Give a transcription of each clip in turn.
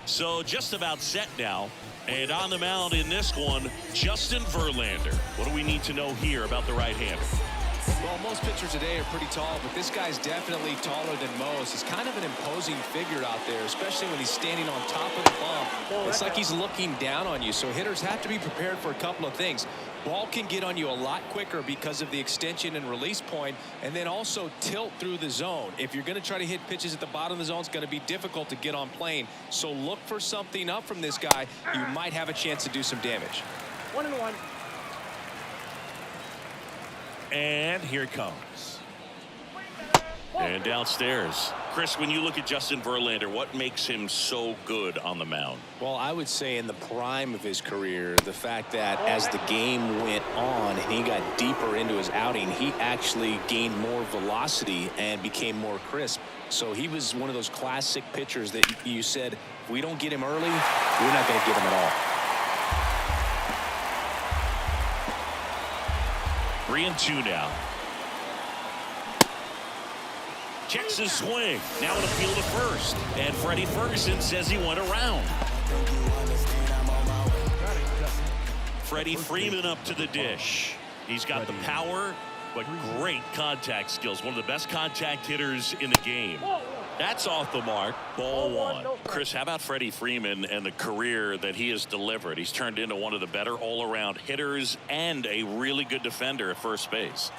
So just about set now. And on the mound in this one, Justin Verlander. What do we need to know here about the right-hander? Well, most pitchers today are pretty tall, but this guy's definitely taller than most. He's kind of an imposing figure out there, especially when he's standing on top of the bump. It's like he's looking down on you, so hitters have to be prepared for a couple of things. Ball can get on you a lot quicker because of the extension and release point, and then also tilt through the zone. If you're going to try to hit pitches at the bottom of the zone, it's going to be difficult to get on plane. So look for something up from this guy. You might have a chance to do some damage. 1-1. And here it comes. And downstairs. Chris, when you look at Justin Verlander, what makes him so good on the mound? Well, I would say in the prime of his career, the fact that as the game went on and he got deeper into his outing, he actually gained more velocity and became more crisp. So he was one of those classic pitchers that you said, if we don't get him early, we're not going to get him at all. 3-2 now. Checks his swing. Now in the field of first. And Freddie Ferguson says he went around. Freddie Freeman up to the dish. He's got the power, but great contact skills. One of the best contact hitters in the game. That's off the mark. Ball one. Chris, how about Freddie Freeman and the career that he has delivered? He's turned into one of the better all-around hitters and a really good defender at first base.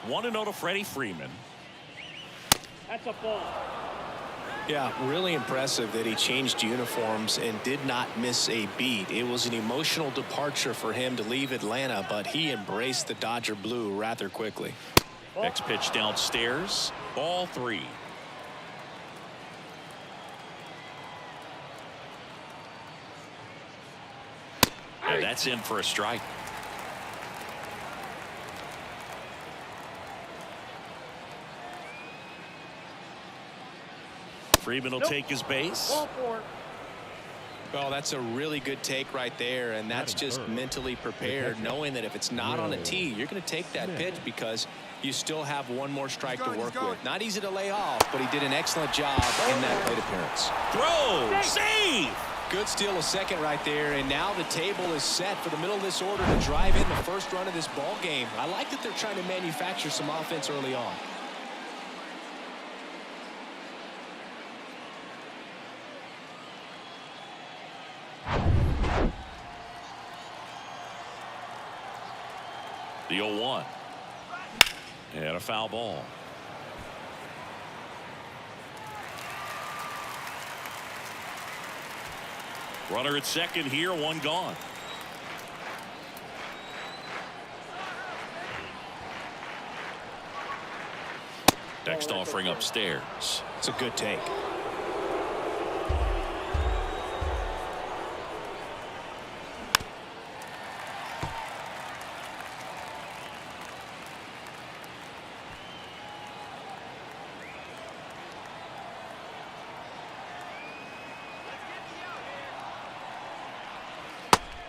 1-0 to Freddie Freeman. That's a ball. Yeah, really impressive that he changed uniforms and did not miss a beat. It was an emotional departure for him to leave Atlanta, but he embraced the Dodger blue rather quickly. Next pitch downstairs. Ball 3. And that's in for a strike. Freeman will take his base. Ball 4. Well, that's a really good take right there, and that's just mentally prepared, knowing that if it's not on a tee, you're going to take that pitch because you still have one more strike to work with. Not easy to lay off, but he did an excellent job in that plate appearance. Throw! Save! Good steal of second right there, and now the table is set for the middle of this order to drive in the first run of this ball game. I like that they're trying to manufacture some offense early on. The 0-1. And a foul ball. Runner at second here, one gone. Next offering upstairs. It's a good take.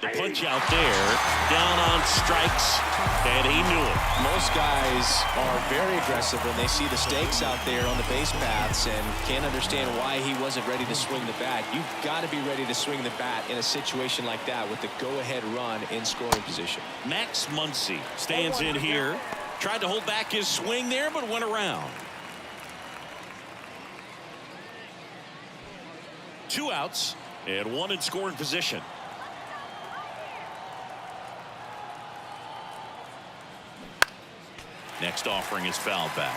The punch out there, down on strikes, and he knew it. Most guys are very aggressive when they see the stakes out there on the base paths and can't understand why he wasn't ready to swing the bat. You've got to be ready to swing the bat in a situation like that with the go-ahead run in scoring position. Max Muncy stands in here, tried to hold back his swing there, but went around. 2 outs and 1 in scoring position. Next offering is fouled back.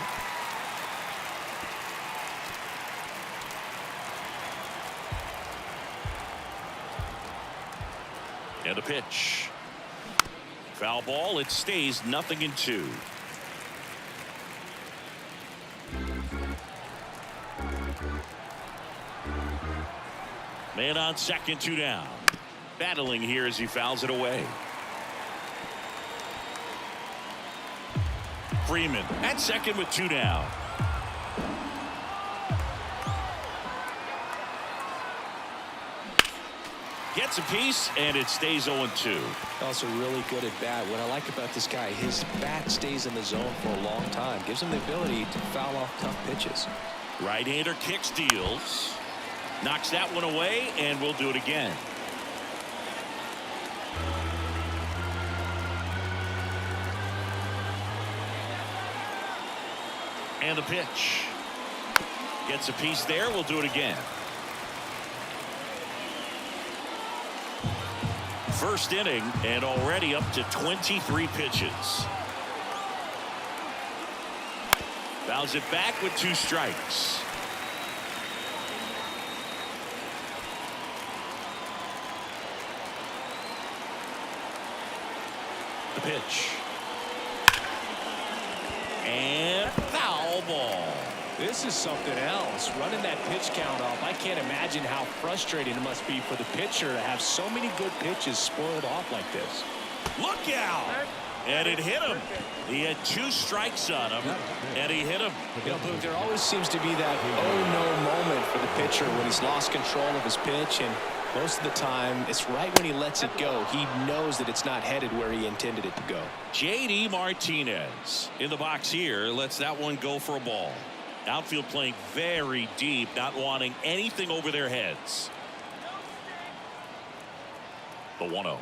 And a pitch. Foul ball. It stays 0-2. Man on second, 2 down. Battling here as he fouls it away. Freeman at second with 2 down. Gets a piece, and it stays 0-2. Also really good at bat. What I like about this guy, his bat stays in the zone for a long time. Gives him the ability to foul off tough pitches. Right-hander kick steals. Knocks that one away, and we'll do it again. And the pitch. Gets a piece there. We'll do it again. First inning, and already up to 23 pitches. Fouls it back with 2 strikes. The pitch. And foul ball. This is something else. Running that pitch count off. I can't imagine how frustrating it must be for the pitcher to have so many good pitches spoiled off like this. Look out. And it hit him. He had 2 strikes on him, and he hit him. You know, Boog, there always seems to be that oh-no moment for the pitcher when he's lost control of his pitch, and most of the time, it's right when he lets it go. He knows that it's not headed where he intended it to go. J.D. Martinez in the box here lets that one go for a ball. Outfield playing very deep, not wanting anything over their heads. The 1-0.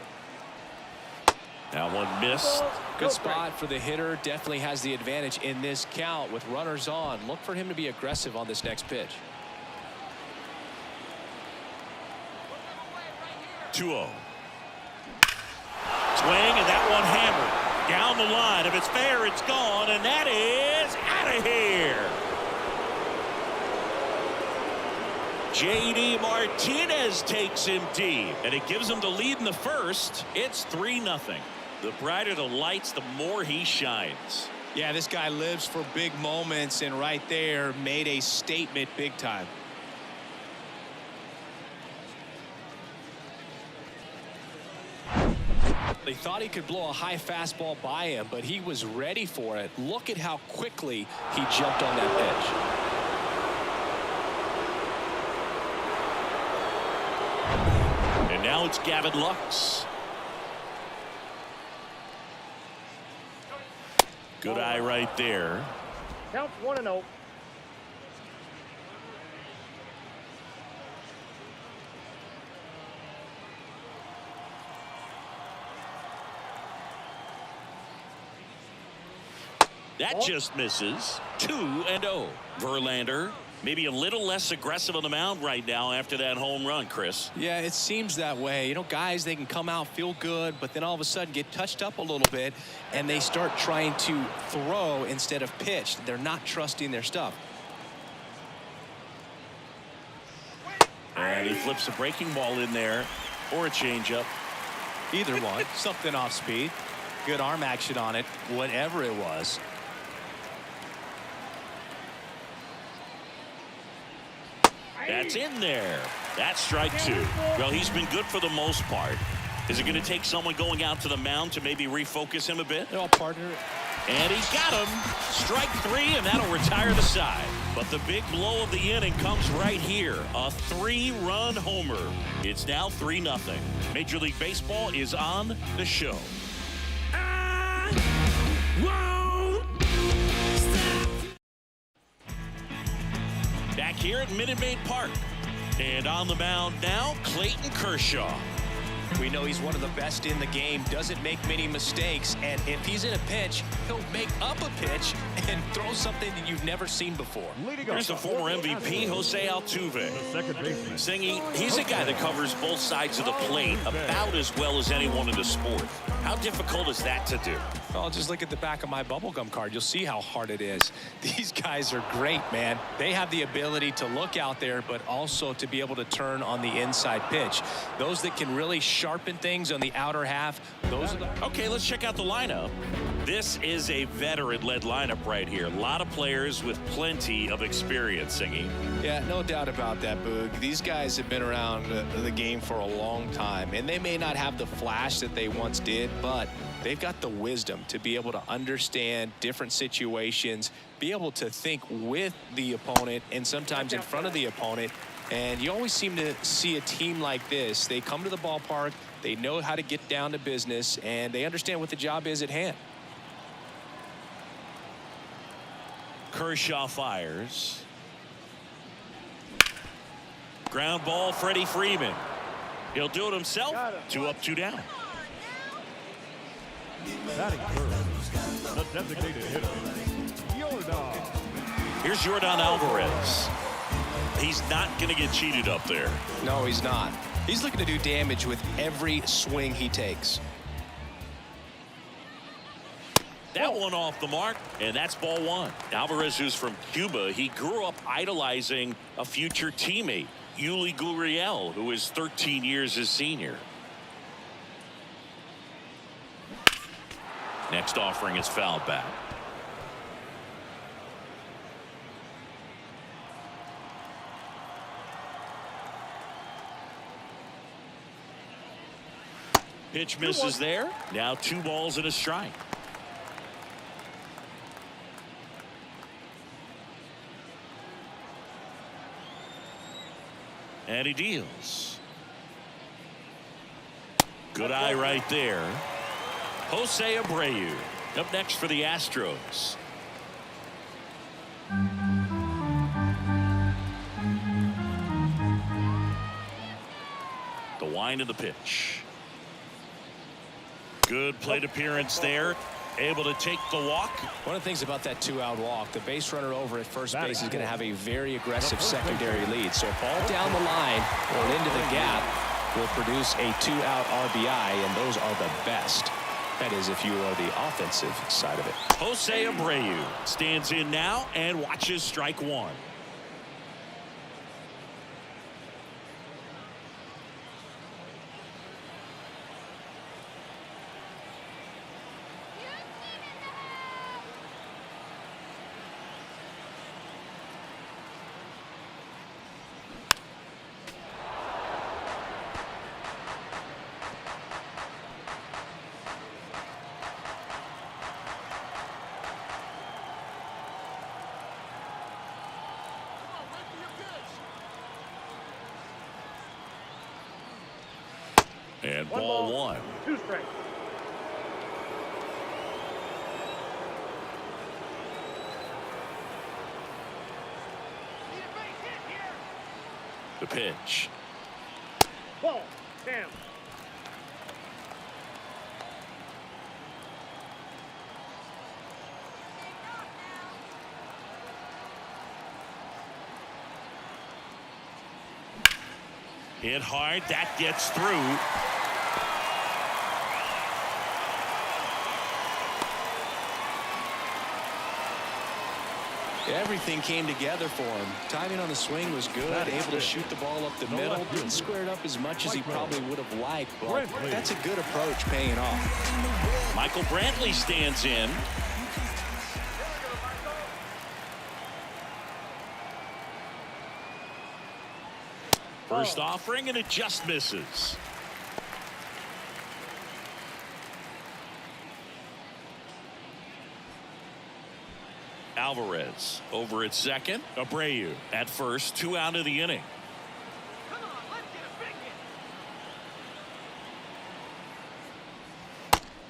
Now one missed. Good spot for the hitter. Definitely has the advantage in this count with runners on. Look for him to be aggressive on this next pitch. 2-0. Swing, and that one hammered down the line. If it's fair, it's gone, and that is out of here. J.D. Martinez takes him deep, and it gives him the lead in the first. It's 3-0. The brighter the lights, the more he shines. Yeah, this guy lives for big moments, and right there made a statement big time. They thought he could blow a high fastball by him, but he was ready for it. Look at how quickly he jumped on that pitch. And now it's Gavin Lux. Good eye right there. Counts 1-0. That just misses. 2-0. Verlander maybe a little less aggressive on the mound right now after that home run, Chris. Yeah, it seems that way. You know, guys, they can come out, feel good, but then all of a sudden get touched up a little bit, and they start trying to throw instead of pitch. They're not trusting their stuff. And he flips a breaking ball in there, or a changeup. Either one. Something off speed. Good arm action on it, whatever it was. That's in there. That's strike 2. Well, he's been good for the most part. Is it going to take someone going out to the mound to maybe refocus him a bit? They're all partner. And he's got him. Strike 3, and that'll retire the side. But the big blow of the inning comes right here. A 3-run homer. It's now 3-0. Major League Baseball is on the show. Back here at Minute Maid Park. And on the mound now, Clayton Kershaw. We know he's one of the best in the game, doesn't make many mistakes, and if he's in a pinch, he'll make up a pitch and throw something that you've never seen before. Here's the former MVP, Jose Altuve. Singy, he's a guy that covers both sides of the plate about as well as anyone in the sport. How difficult is that to do? Well, just look at the back of my bubblegum card. You'll see how hard it is. These guys are great, man. They have the ability to look out there, but also to be able to turn on the inside pitch. Those that can really sharpen things on the outer half, those are the... Okay, let's check out the lineup. This is a veteran-led lineup right here. A lot of players with plenty of experience, Singy. Yeah, no doubt about that, Boog. These guys have been around the game for a long time, and they may not have the flash that they once did, but they've got the wisdom to be able to understand different situations, be able to think with the opponent and sometimes in front of the opponent. And you always seem to see a team like this. They come to the ballpark, they know how to get down to business, and they understand what the job is at hand. Kershaw fires. Ground ball, Freddie Freeman. He'll do it himself. 2 up, 2 down. Batting first, the designated hitter, Yordan. Here's Yordan Alvarez. He's not going to get cheated up there. No, he's not. He's looking to do damage with every swing he takes. That one off the mark, and that's ball 1. Alvarez, who's from Cuba, he grew up idolizing a future teammate, Yuli Gurriel, who is 13 years his senior. Next offering is fouled back. Pitch misses there. Now 2 balls and a strike. And he deals. Good eye right there. Jose Abreu up next for the Astros. The wind of the pitch. Good plate appearance there. Able to take the walk. One of the things about that 2-out walk, the base runner over at first base is going to have a very aggressive secondary lead. So a ball down the line or into the gap will produce a 2-out RBI, and those are the best. That is, if you are the offensive side of it. Jose Abreu stands in now and watches strike 1. And ball 1. 2 strikes. The pitch. Ball. Damn. Hit hard. That gets through. Everything came together for him. Timing on the swing was good. Able to shoot the ball up the middle. Didn't square it up as much as he probably would have liked, but that's a good approach paying off. Michael Brantley stands in. First offering, and it just misses. Alvarez over at second. Abreu at first. 2 out of the inning.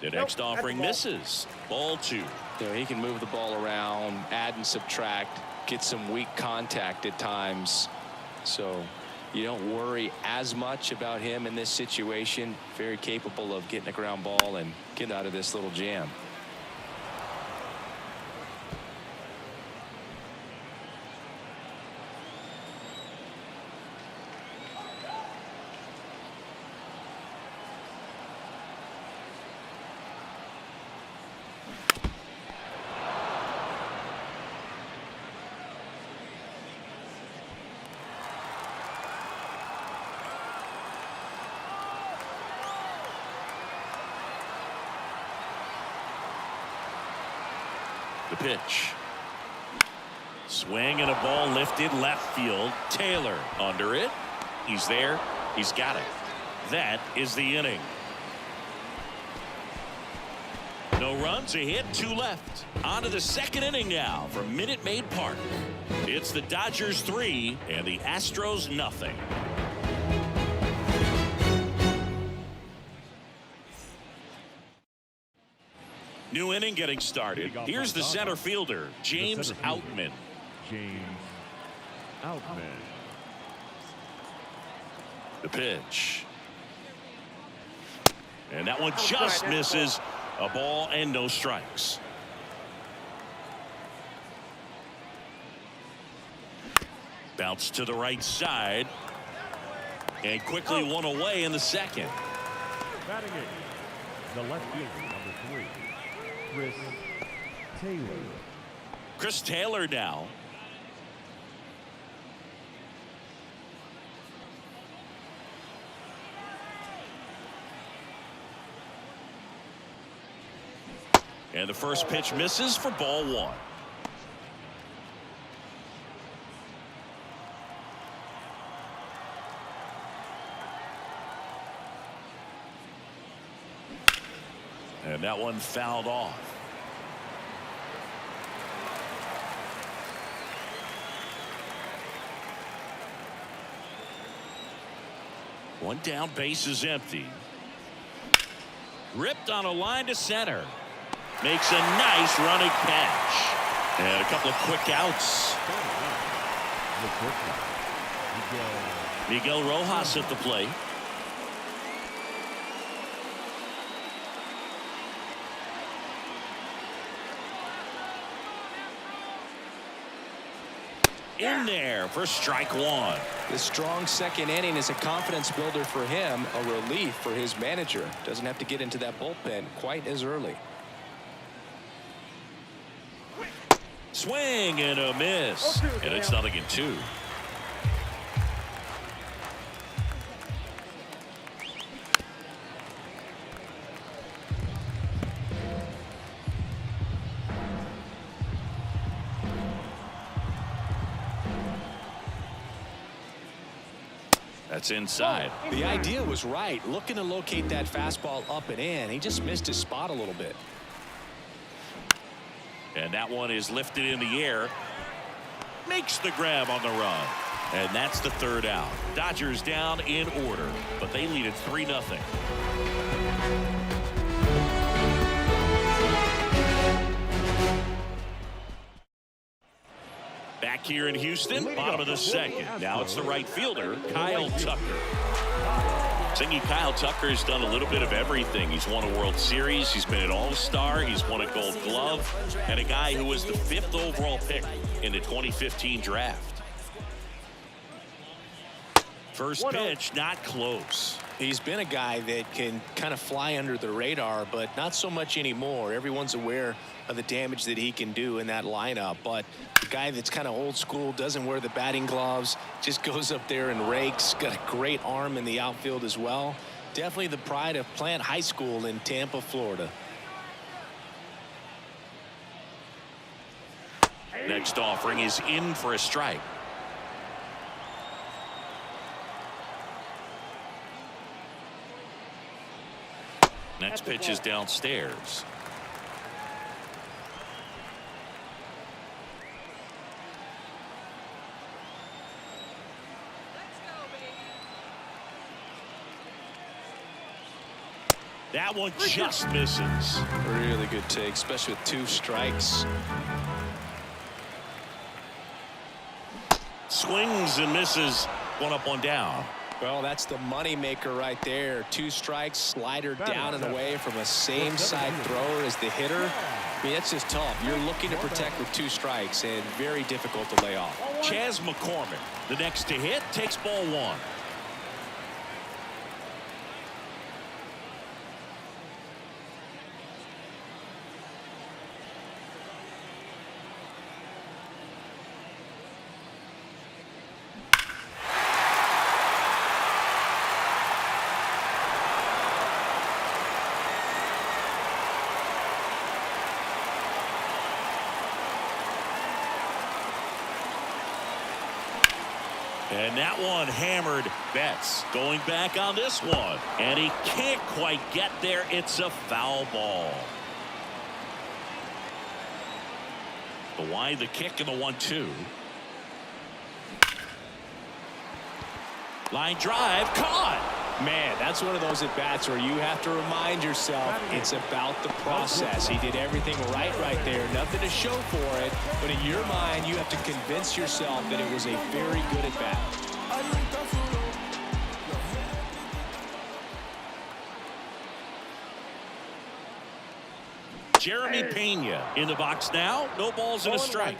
The next offering misses. Ball 2. There, he can move the ball around, add and subtract, get some weak contact at times. So you don't worry as much about him in this situation. Very capable of getting a ground ball and getting out of this little jam. The pitch. Swing and a ball lifted left field. Taylor under it. He's there. He's got it. That is the inning. No runs, a hit, 2 left. On to the second inning now from Minute Maid Park. It's the Dodgers 3 and the Astros nothing. New inning getting started. Here's the center fielder, James Outman. James Outman. The pitch. And that one just misses. A ball and no strikes. Bounce to the right side. And quickly one away in the second. Batting eighth, the left fielder, number 3, Chris Taylor. Chris Taylor now. And the first pitch misses for ball 1. And that one fouled off. One down, base is empty. Ripped on a line to center. Makes a nice running catch. And a couple of quick outs. Miguel Rojas at the plate. In there for strike 1. This strong second inning is a confidence builder for him, a relief for his manager. Doesn't have to get into that bullpen quite as early. Swing and a miss. And it's 0-2. That's inside. The idea was right. Looking to locate that fastball up and in. He just missed his spot a little bit. And that one is lifted in the air. Makes the grab on the run. And that's the third out. Dodgers down in order, but they lead it 3-0. Back here in Houston, bottom of the second. Now it's the right fielder, Kyle Tucker. Thinking Kyle Tucker has done a little bit of everything. He's won a World Series. He's been an All-Star. He's won a Gold Glove. And a guy who was the 5th overall pick in the 2015 draft. First pitch, not close. He's been a guy that can kind of fly under the radar, but not so much anymore. Everyone's aware of the damage that he can do in that lineup. But the guy that's kind of old school, doesn't wear the batting gloves, just goes up there and rakes. Got a great arm in the outfield as well. Definitely the pride of Plant High School in Tampa, Florida. Next offering is in for a strike. Next pitch is downstairs. That one just misses. Really good take, especially with 2 strikes. Swings and misses. One up, one down. Well, that's the money maker right there. 2 strikes, slider down and away from a same side thrower as the hitter. I mean, that's just tough. You're looking to protect with 2 strikes and very difficult to lay off. Chas McCormick, the next to hit, takes ball 1. And that one hammered. Betts going back on this one. And he can't quite get there. It's a foul ball. The wide, the kick, and the 1-2. Line drive, caught. Man, that's one of those at-bats where you have to remind yourself it's about the process. He did everything right there. Nothing to show for it. But in your mind, you have to convince yourself that it was a very good at-bat. Jeremy Pena in the box now. No balls and a strike.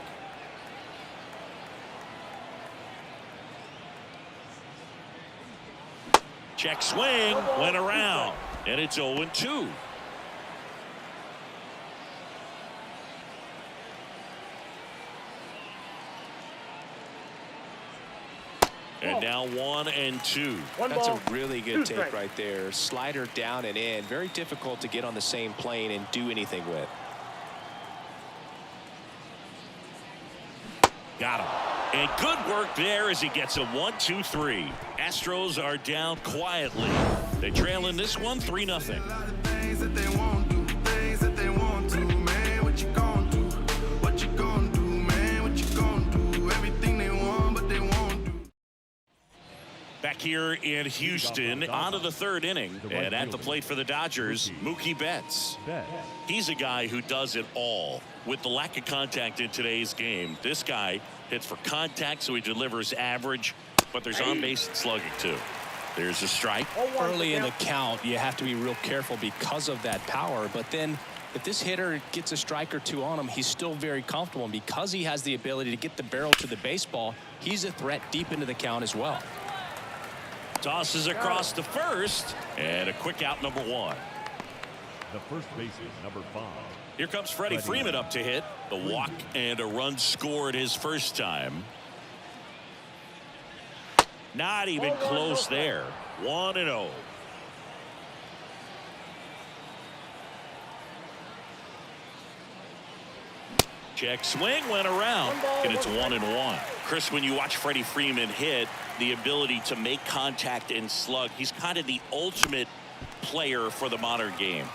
Check swing, went around, and it's 0-2. And now 1-2. That's a really good take right there. Slider down and in. Very difficult to get on the same plane and do anything with. Got him. And good work there as he gets a 1-2-3. Astros are down quietly. They trail in this one 3-0. Back here in Houston, on to the third inning, and at the plate for the Dodgers, Mookie Betts. He's a guy who does it all. With the lack of contact in today's game, this guy hits for contact, so he delivers average, but there's on-base slugging too. There's a strike. Early in the count, you have to be real careful because of that power, but then if this hitter gets a strike or two on him, he's still very comfortable, and because he has the ability to get the barrel to the baseball, he's a threat deep into the count as well. Tosses across to first, and a quick out, number 1. The first baseman, number 5. Here comes Freddie Freeman up to hit. The walk and a run scored his first time. Not even close there. 1-0. Check swing, went around, and it's 1-1. Chris, when you watch Freddie Freeman hit, the ability to make contact and slug, he's kind of the ultimate player for the modern game.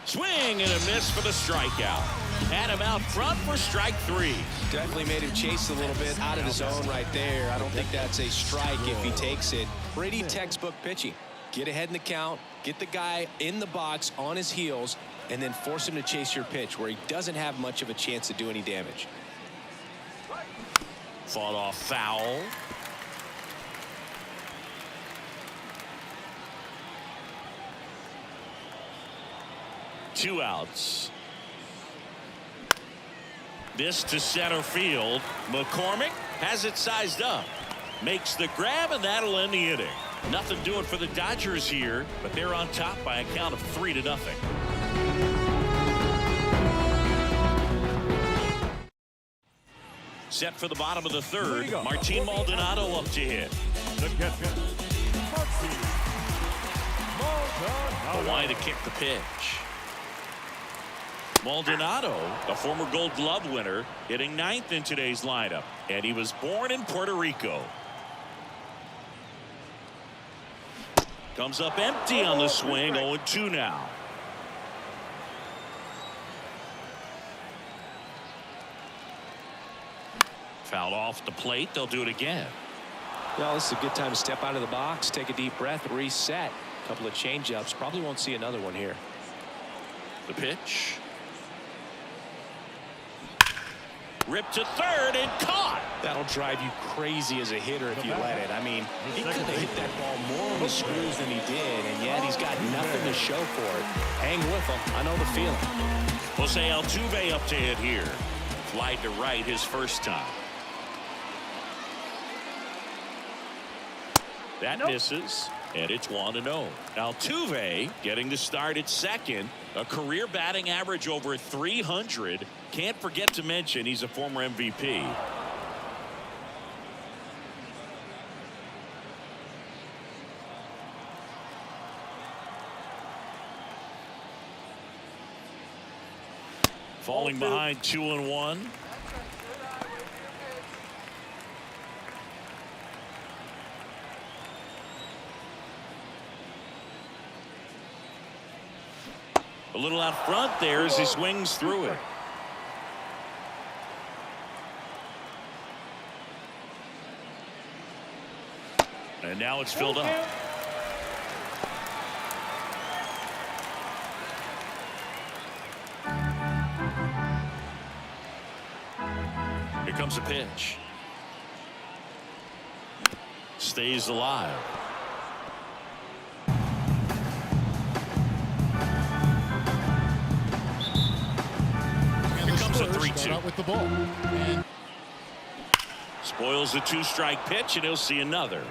Swing and a miss for the strikeout. Had him out front for strike 3. Definitely made him chase a little bit out of the zone right there. I don't think that's a strike if he takes it. Pretty textbook pitching. Get ahead in the count, get the guy in the box on his heels, and then force him to chase your pitch where he doesn't have much of a chance to do any damage. Fought off foul. Two outs. This to center field. McCormick has it sized up. Makes the grab, and that'll end the inning. Nothing doing for the Dodgers here, but they're on top by a count of 3-0. Set for the bottom of the third. Martin Maldonado up to hit. The catcher, Martin Maldonado. Why to kick the pitch. Maldonado, a former Gold Glove winner, hitting 9th in today's lineup, and he was born in Puerto Rico. Comes up empty on the swing. 0-2 now. Fouled off the plate. They'll do it again. Well, this is a good time to step out of the box, take a deep breath, reset. A couple of change-ups. Probably won't see another one here. The pitch. Ripped to third and caught. That'll drive you crazy as a hitter if you let it. I mean, he could have hit that ball more on the screws than he did, and yet he's got nothing to show for it. Hang with him. I know the feeling. Jose Altuve up to hit here. Fly to right his first time. That misses, and it's 1-0. Altuve getting the start at second. A career batting average over 300. Can't forget to mention he's a former MVP. Falling behind 2-1. A little out front there as he swings through it. And now it's filled up. Here comes a pitch. stays alive. Here comes a 3-2. With the ball. And Spoils the 2-strike pitch, and he'll see another.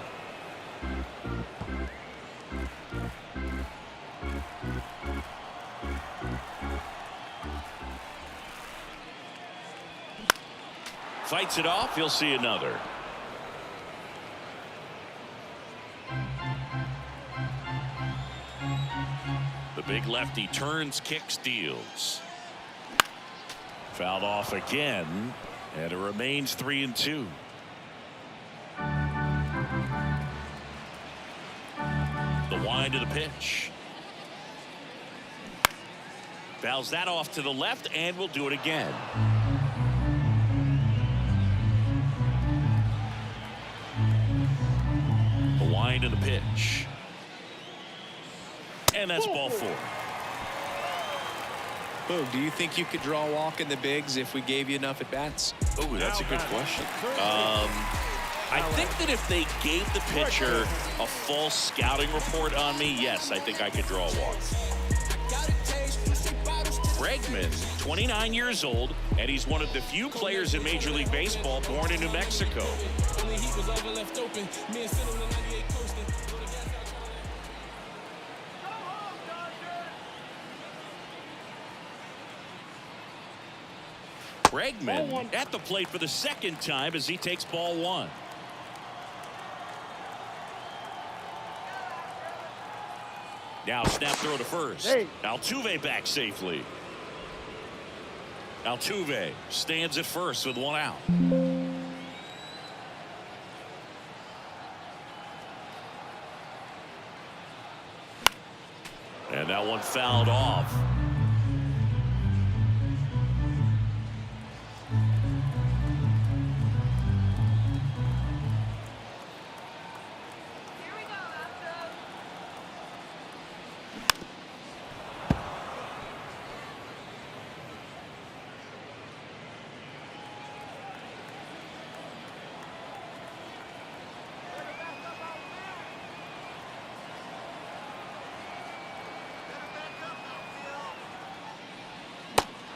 Fights it off, he'll see another. The big lefty turns, kicks, deals. Fouled off again, and it remains 3-2. The wind of the pitch. Fouls that off to the left, and will do it again. The wind of the pitch. And that's ball 4. Boog, do you think you could draw a walk in the bigs if we gave you enough at bats? Oh, that's a good question. I think that if they gave the pitcher a false scouting report on me, yes, I think I could draw a walk. Bregman, 29 years old, and he's one of the few players in Major League Baseball born in New Mexico. Bregman at the plate for the second time as he takes ball 1. Now snap throw to first. Altuve back safely. Altuve stands at first with 1 out. And that one fouled off.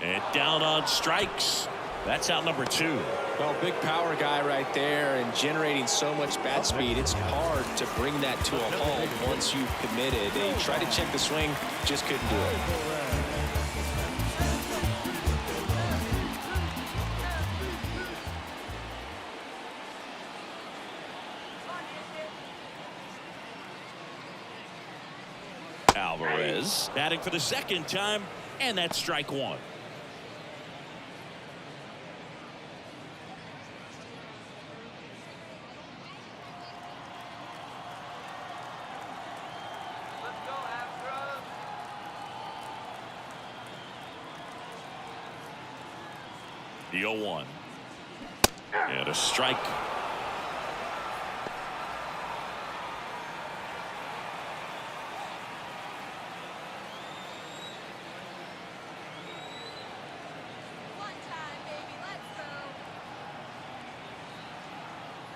And down on strikes. That's out number 2. Well, big power guy right there and generating so much bat speed. It's hard to bring that to a halt once you've committed. They tried to check the swing, just couldn't do it. Alvarez batting for the second time, and that's strike 1. The 0-1. And a strike.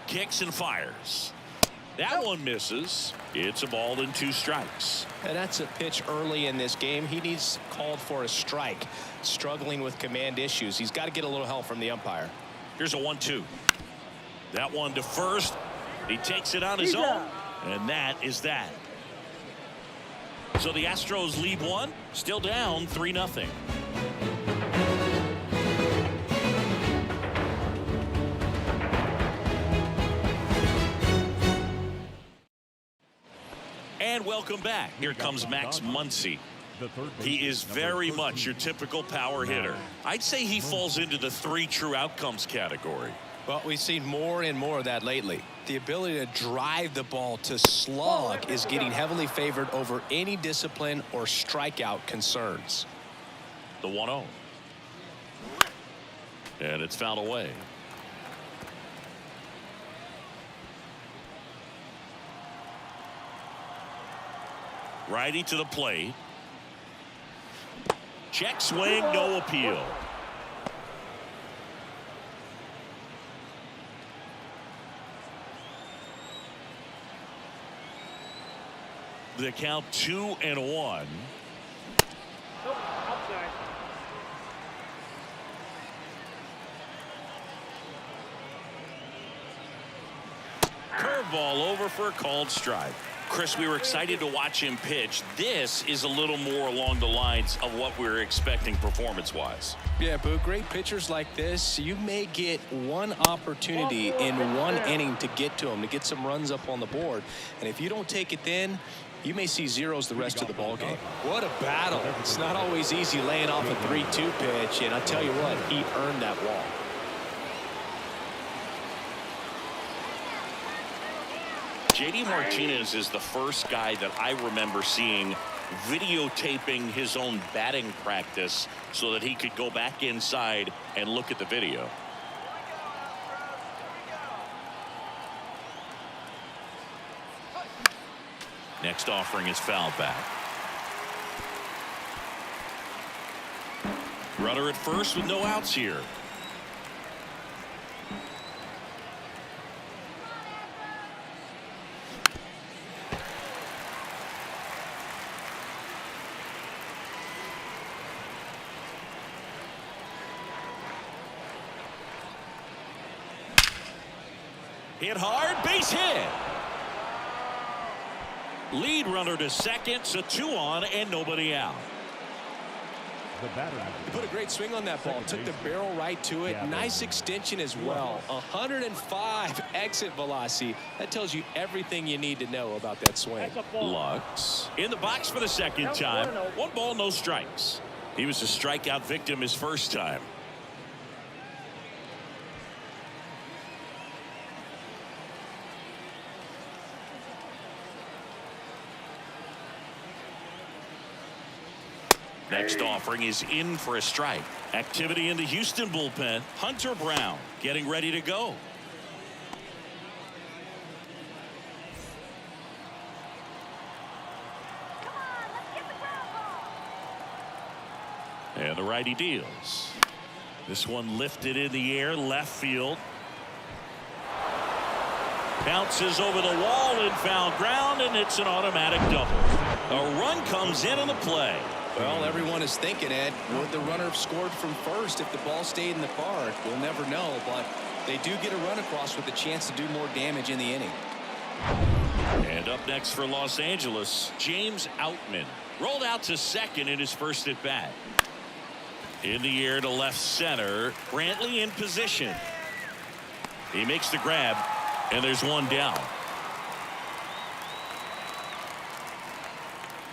Kicks and fires. That one misses. It's a ball and 2 strikes. And that's a pitch early in this game. He needs called for a strike. Struggling with command issues. He's got to get a little help from the umpire. Here's a 1-2. That one to first. He takes it on his own. And that is that. So the Astros lead 1. Still down 3-0. And welcome back. Here comes Max Muncy. He is very much your typical power hitter. I'd say he falls into the 3 true outcomes category. Well, we've seen more and more of that lately. The ability to drive the ball to slug is getting heavily favored over any discipline or strikeout concerns. The 1-0. And it's fouled away. Righty to the plate. Check swing, no appeal. The count 2-1. Nope, outside. Curveball over for a called strike. Chris, we were excited to watch him pitch. This is a little more along the lines of what we were expecting performance-wise. Yeah, Boo, great pitchers like this, you may get one opportunity in one inning to get to them, to get some runs up on the board. And if you don't take it then, you may see zeros the rest of the ball game. What a battle. It's not always easy laying off a 3-2 pitch, and I'll tell you what, he earned that walk. JD Martinez is the first guy that I remember seeing videotaping his own batting practice so that he could go back inside and look at the video. Next offering is fouled back. Runner at first with no outs here. Hit hard, base hit. Lead runner to second, so 2 on and nobody out. The batter. He put a great swing on that ball, took the barrel right to it. Nice extension as well. 105 exit velocity. That tells you everything you need to know about that swing. That's a ball. Lux in the box for the second time. 1 ball, no strikes. He was a strikeout victim his first time. Next offering is in for a strike. Activity in the Houston bullpen. Hunter Brown getting ready to go. And the righty deals. This one lifted in the air, left field. Bounces over the wall in foul ground, and it's an automatic double. A run comes in on the play. Well, everyone is thinking, Ed, would the runner have scored from first if the ball stayed in the park? We'll never know, but they do get a run across with a chance to do more damage in the inning. And up next for Los Angeles, James Outman rolled out to second in his first at bat. In the air to left center, Brantley in position. He makes the grab, and there's one down.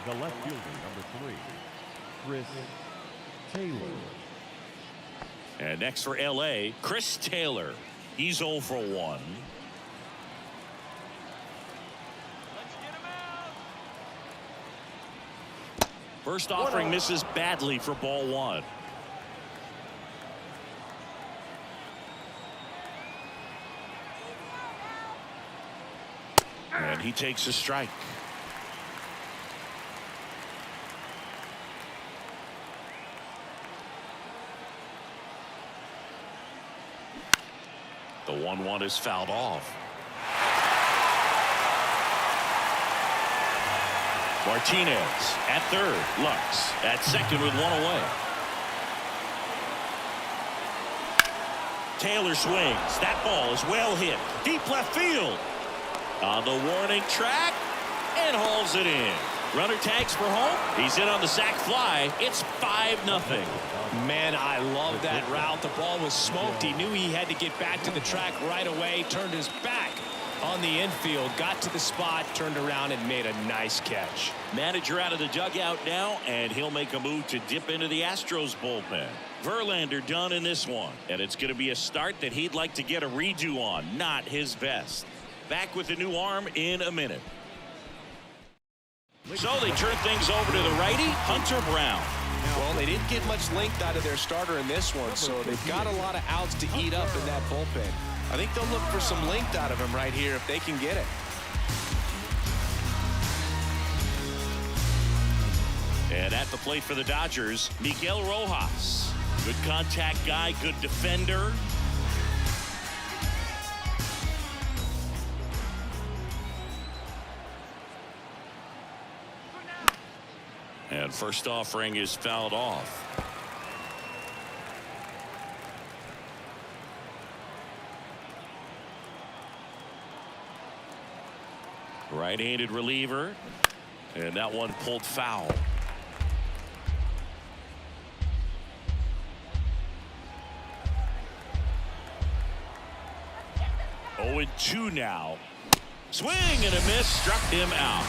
The left fielder, number 3, Chris Taylor. And next for LA, Chris Taylor. He's 0 for 1. First offering misses badly for ball 1. And he takes a strike. The 1-1 is fouled off. Martinez at third. Lux at second with 1 away. Taylor swings. That ball is well hit. Deep left field. On the warning track and hauls it in. Runner tags for home. He's in on the sac fly. It's 5-0. Man, I love that route. The ball was smoked. He knew he had to get back to the track right away. Turned his back on the infield. Got to the spot. Turned around and made a nice catch. Manager out of the dugout now, and he'll make a move to dip into the Astros bullpen. Verlander done in this one. And it's going to be a start that he'd like to get a redo on. Not his best. Back with the new arm in a minute. So they turn things over to the righty, Hunter Brown. Well, they didn't get much length out of their starter in this one, so they've got a lot of outs to eat up in that bullpen. I think they'll look for some length out of him right here if they can get it. And at the plate for the Dodgers, Miguel Rojas. Good contact guy, good defender. And first offering is fouled off. Right-handed reliever, and that one pulled foul. 0-2 now. Swing and a miss, struck him out.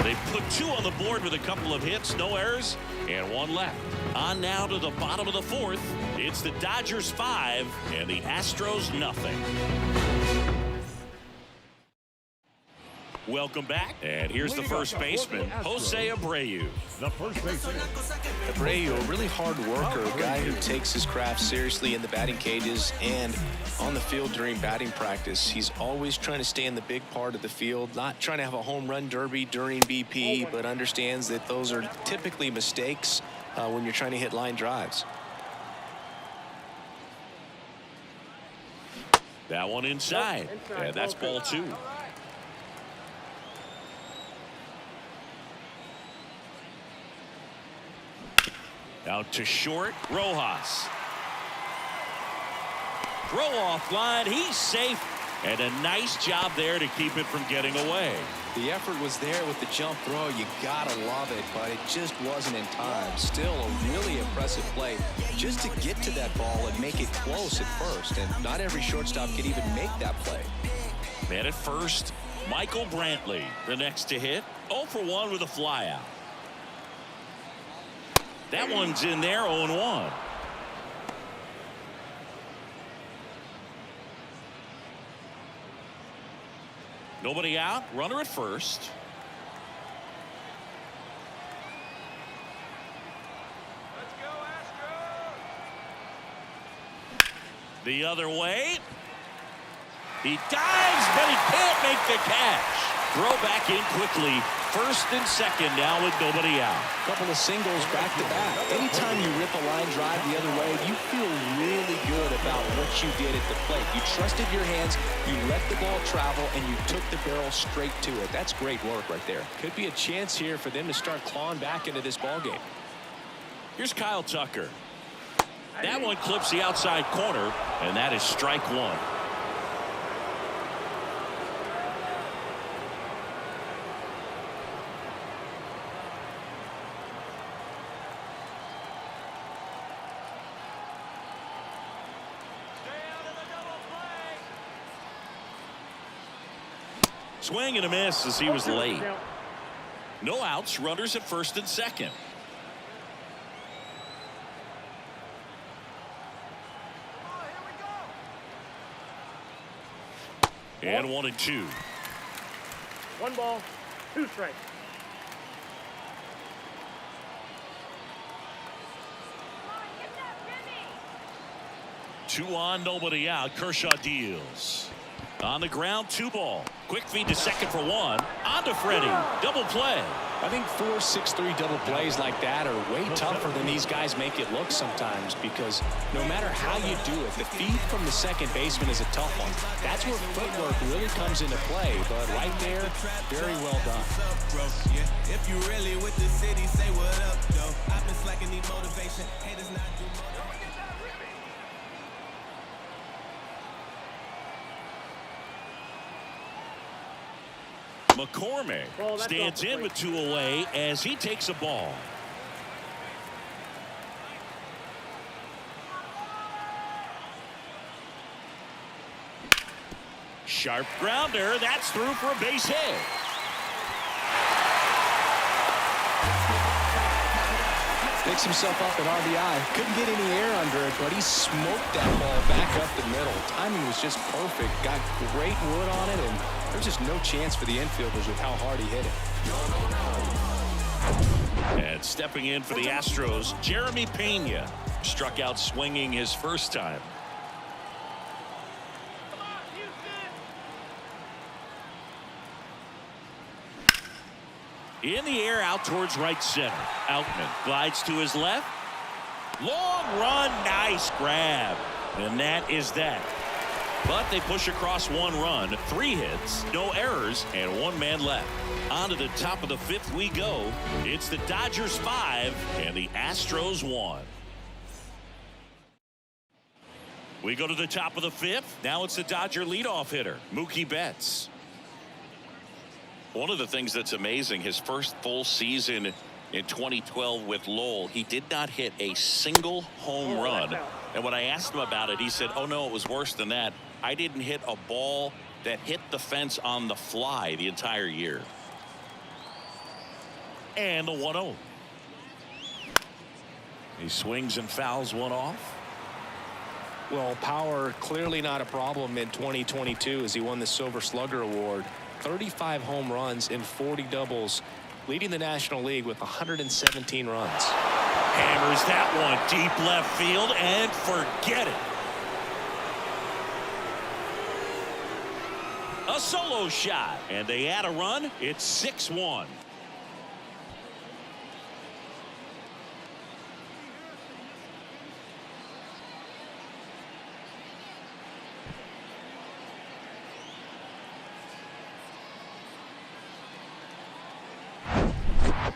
They put 2 on the board with a couple of hits, no errors, and 1 left. On now to the bottom of the 4th. It's the Dodgers 5 and the Astros nothing. Welcome back, and here's the first baseman, Jose Abreu. The first baseman. Abreu, a really hard worker, a guy who takes his craft seriously in the batting cages and on the field during batting practice. He's always trying to stay in the big part of the field, not trying to have a home run derby during BP, but understands that those are typically mistakes when you're trying to hit line drives. That one inside, and that's ball 2. Out to short, Rojas. Throw off line, he's safe, and a nice job there to keep it from getting away. The effort was there with the jump throw. You gotta love it, but it just wasn't in time. Still a really impressive play just to get to that ball and make it close at first, and not every shortstop can even make that play. Man at first, Michael Brantley, the next to hit. 0 for 1 with a flyout. That one's in there, 0-1. Nobody out, runner at first. Let's go, Astros! The other way. He dives, but he can't make the catch. Throw back in quickly. First and second now with nobody out. Couple of singles back to back. Anytime you rip a line drive the other way, you feel really good about what you did at the plate. You trusted your hands, you let the ball travel, and you took the barrel straight to it. That's great work right there. Could be a chance here for them to start clawing back into this ball game. Here's Kyle Tucker. That one clips the outside corner, and that is strike 1. Swing and a miss as he was late. No outs, runners at first and second. And 1-2. 1 ball, 2 strikes. Two on, nobody out. Kershaw deals. On the ground, 2 ball. Quick feed to second for 1. On to Freddie. Double play. I think 4, 6, 3 double plays like that are way tougher than these guys make it look sometimes, because no matter how you do it, the feed from the second baseman is a tough one. That's where footwork really comes into play, but right there, very well done. If you really with the city, say what up, though. I've been slacking, need motivation. Haters not do more. McCormick stands in with 2 away as he takes a ball. Sharp grounder. That's through for a base hit. Picks himself up at RBI. Couldn't get any air under it, but he smoked that ball back up the middle. Timing was just perfect. Got great wood on it, and there's just no chance for the infielders with how hard he hit it. And stepping in for the Astros, Jeremy Pena struck out swinging his first time. In the air, out towards right center. Outman glides to his left. Long run, nice grab. And that is that. But they push across 1 run, 3 hits, no errors, and 1 man left. On to the top of the 5th we go. It's the Dodgers 5 and the Astros 1. We go to the top of the 5th. Now it's the Dodger leadoff hitter, Mookie Betts. One of the things that's amazing, his first full season in 2012 with Lowell, he did not hit a single home run. And when I asked him about it, he said, oh no, it was worse than that. I didn't hit a ball that hit the fence on the fly the entire year. And the 1-0. He swings and fouls one off. Well, power clearly not a problem in 2022 as he won the Silver Slugger Award. 35 home runs and 40 doubles, leading the National League with 117 runs. Hammers that one deep left field and forget it. A solo shot, and they add a run. It's 6-1.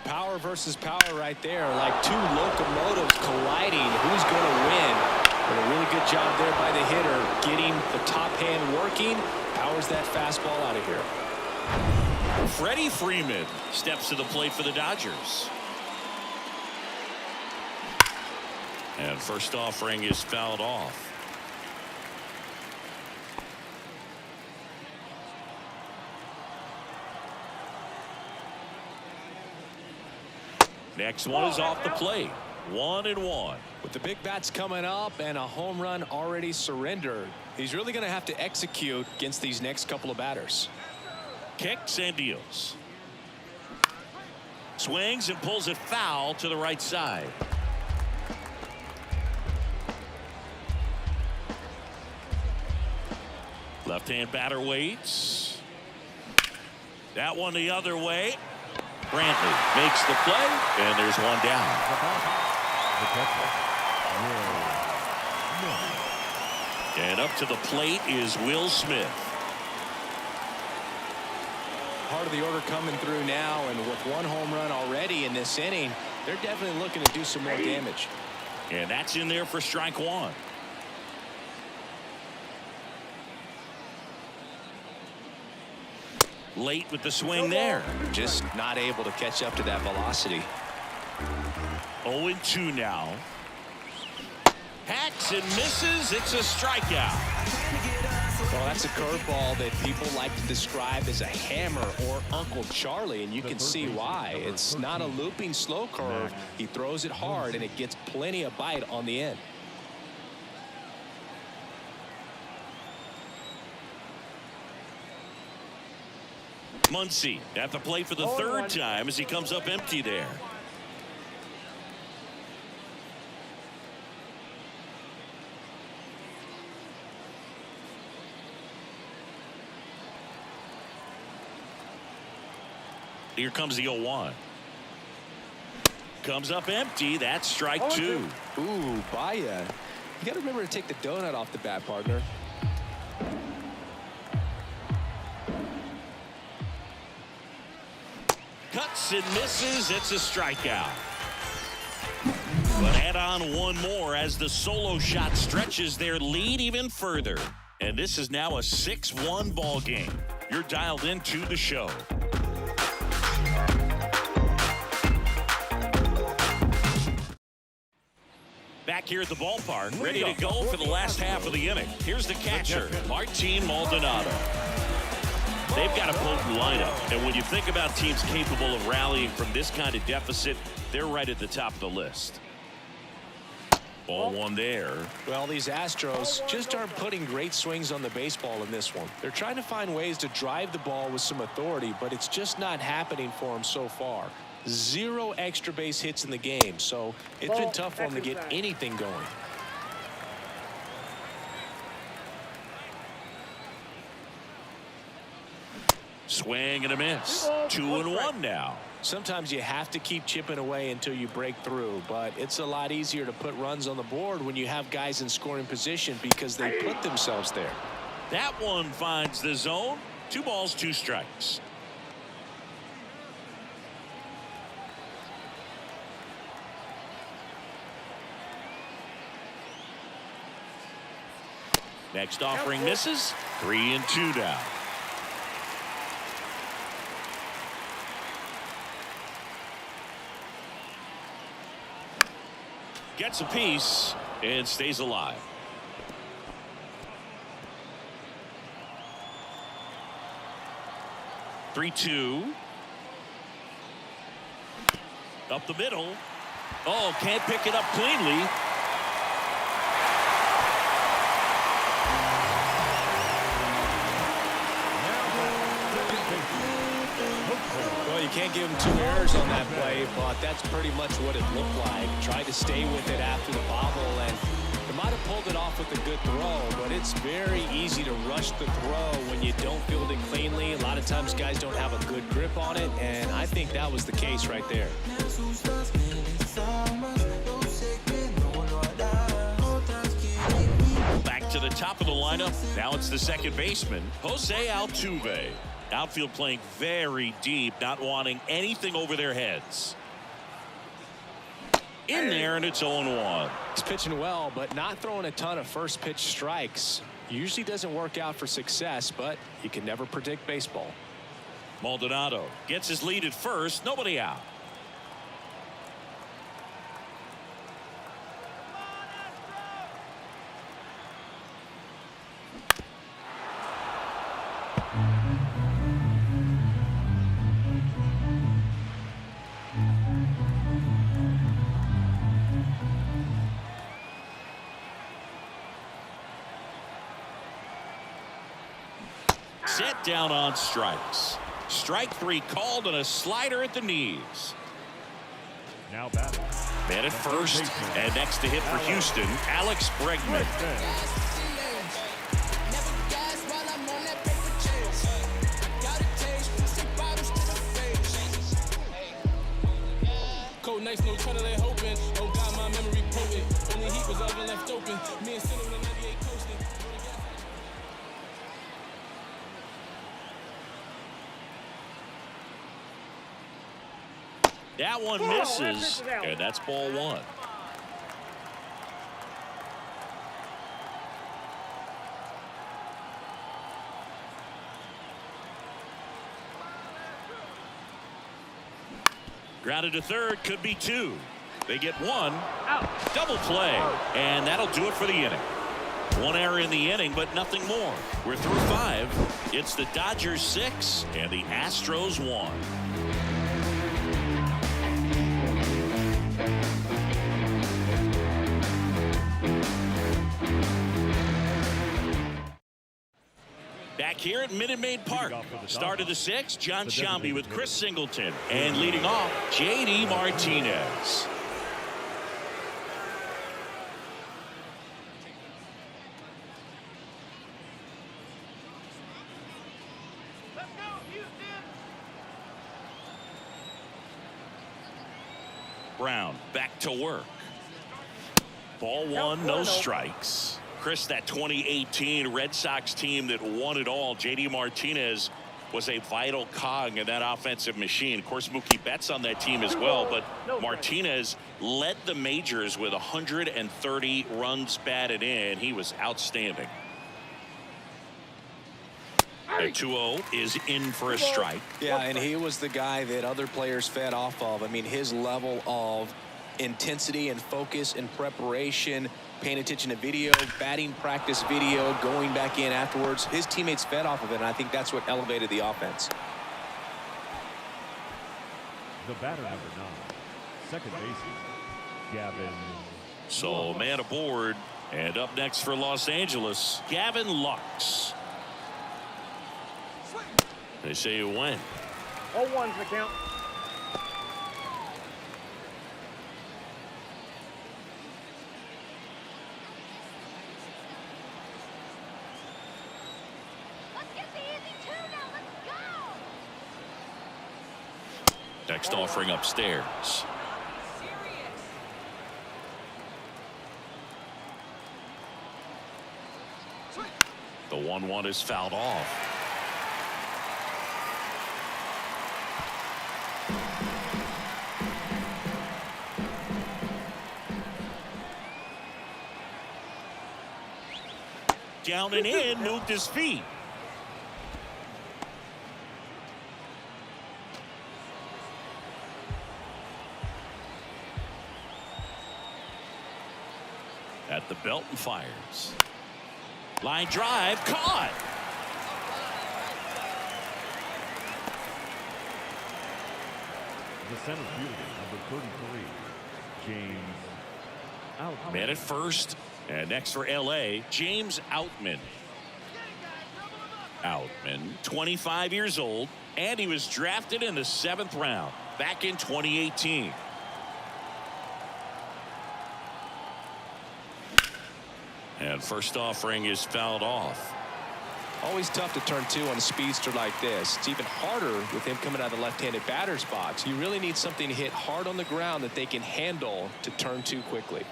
Power versus power right there, like 2 locomotives colliding. Who's going to win? And a really good job there by the hitter, getting the top hand working. Powers that fastball out of here. Freddie Freeman steps to the plate for the Dodgers. And first offering is fouled off. Next one is off the plate. 1-1. With the big bats coming up and a home run already surrendered, he's really going to have to execute against these next couple of batters. Kicks and deals. Swings and pulls it foul to the right side. Left-hand batter waits. That one the other way. Brantley makes the play, and there's one down. And up to the plate is Will Smith. Part of the order coming through now, and with 1 home run already in this inning, they're definitely looking to do some more damage. And that's in there for strike 1. Late with the swing there. Just not able to catch up to that velocity. 0-2 now. Hacks and misses. It's a strikeout. Well, that's a curveball that people like to describe as a hammer or Uncle Charlie, and you can see why. It's not a looping slow curve. He throws it hard, and it gets plenty of bite on the end. Muncy at the plate for the 3rd time as he comes up empty there. Here comes the 0-1. Comes up empty. That's strike 2. Ooh, Baya. You got to remember to take the donut off the bat, partner. Cuts and misses. It's a strikeout. But add on one more as the solo shot stretches their lead even further. And this is now a 6-1 ball game. You're dialed into the show. Back here at the ballpark, ready to go for the last half of the inning. Here's the catcher, Martin Maldonado. They've got a potent lineup, and when you think about teams capable of rallying from this kind of deficit, they're right at the top of the list. Ball 1 there. Well, these Astros just aren't putting great swings on the baseball in this one. They're trying to find ways to drive the ball with some authority, but it's just not happening for them so far. 0 extra base hits in the game, so it's been tough for them to get anything going. Swing and a miss. 2-1 now. Sometimes you have to keep chipping away until you break through, but it's a lot easier to put runs on the board when you have guys in scoring position because they put themselves there. That one finds the zone. 2 balls, 2 strikes. Next offering misses. 3-2 now. Gets a piece and stays alive. Three-two. Up the middle. Oh, can't pick it up cleanly. Well, you can't give him 2 errors on that play, but that's pretty much what it looked like. Tried to stay with it after the bobble, and they might have pulled it off with a good throw, but it's very easy to rush the throw when you don't field it cleanly. A lot of times guys don't have a good grip on it, and I think that was the case right there. Back to the top of the lineup. Now it's the second baseman, Jose Altuve. Outfield playing very deep, not wanting anything over their heads. In there, and it's 0-1. He's pitching well, but not throwing a ton of first pitch strikes. Usually doesn't work out for success, but you can never predict baseball. Maldonado gets his lead at first. Nobody out. Set down on strikes. Strike 3 called on a slider at the knees. Now batting. Man at first, and next to hit for Houston, Alex Bregman. Cold nights, no trying to lay hoping. Oh God, my memory potent. Only heat was all left open. Me and Cinnamon in 98 coasting. That one misses, and that's ball 1. Grounded to third, could be 2. They get 1. Out. Double play, and that'll do it for the inning. 1 error in the inning, but nothing more. We're through 5. It's the Dodgers 6 and the Astros 1. Back here at Minute Maid Park. Start of the 6th, John Sciambi with Chris Singleton. And leading off, J.D. Martinez. Let's go, Houston! Brown back to work. Ball 1, no strikes. Chris, that 2018 Red Sox team that won it all, J.D. Martinez was a vital cog in that offensive machine. Of course, Mookie Betts on that team as well, but Martinez led the majors with 130 runs batted in. He was outstanding. And 2-0 is in for a strike. Yeah, and he was the guy that other players fed off of. I mean, his level of intensity and focus and preparation, paying attention to video, batting practice video, going back in afterwards. His teammates fed off of it, and I think that's what elevated the offense. The batter, number 9, second baseman, Gavin. So man aboard, and up next for Los Angeles, Gavin Lux. They say you win. 0-1's the count. Next offering upstairs. The 1-1 is fouled off. Down and in, moved his feet. At the belt and fires. Line drive, caught. The center fielder, number 33, James Outman. Man at first. And next for LA, James Outman. Outman, 25 years old, and he was drafted in the 7th round back in 2018. And first offering is fouled off. Always tough to turn 2 on a speedster like this. It's even harder with him coming out of the left-handed batter's box. You really need something to hit hard on the ground that they can handle to turn 2 quickly.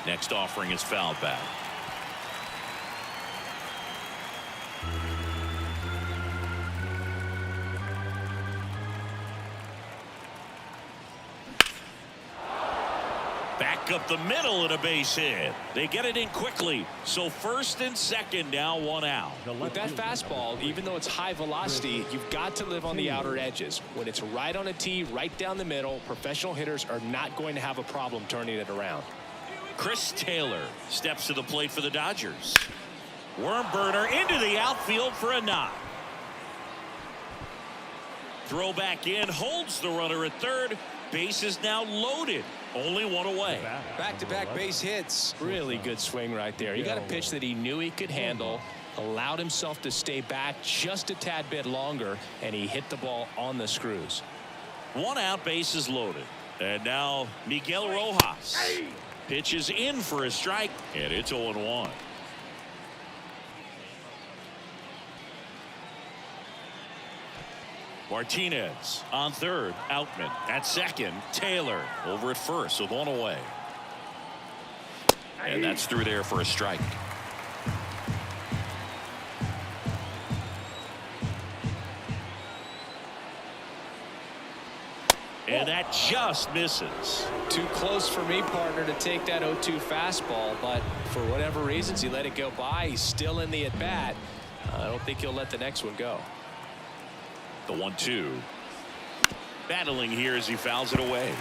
Next offering is fouled back. Back up the middle and a base hit. They get it in quickly. So first and second, now 1 out. With that fastball, even though it's high velocity, you've got to live on the outer edges. When it's right on a tee, right down the middle, professional hitters are not going to have a problem turning it around. Chris Taylor steps to the plate for the Dodgers. Worm burner into the outfield for a knock. Throw back in, holds the runner at third. Base is now loaded. Only 1 away. Back-to-back base hits. Really good swing right there. You got a pitch that he knew he could handle, allowed himself to stay back just a tad bit longer, and he hit the ball on the screws. 1 out, base is loaded. And now Miguel Rojas pitches in for a strike, and it's 0-1. Martinez on third. Outman at second. Taylor over at first with 1 away. And that's through there for a strike. And that just misses. Too close for me, partner, to take that 0-2 fastball, but for whatever reasons he let it go by. He's still in the at-bat. I don't think he'll let the next one go. The 1-2. Battling here as he fouls it away.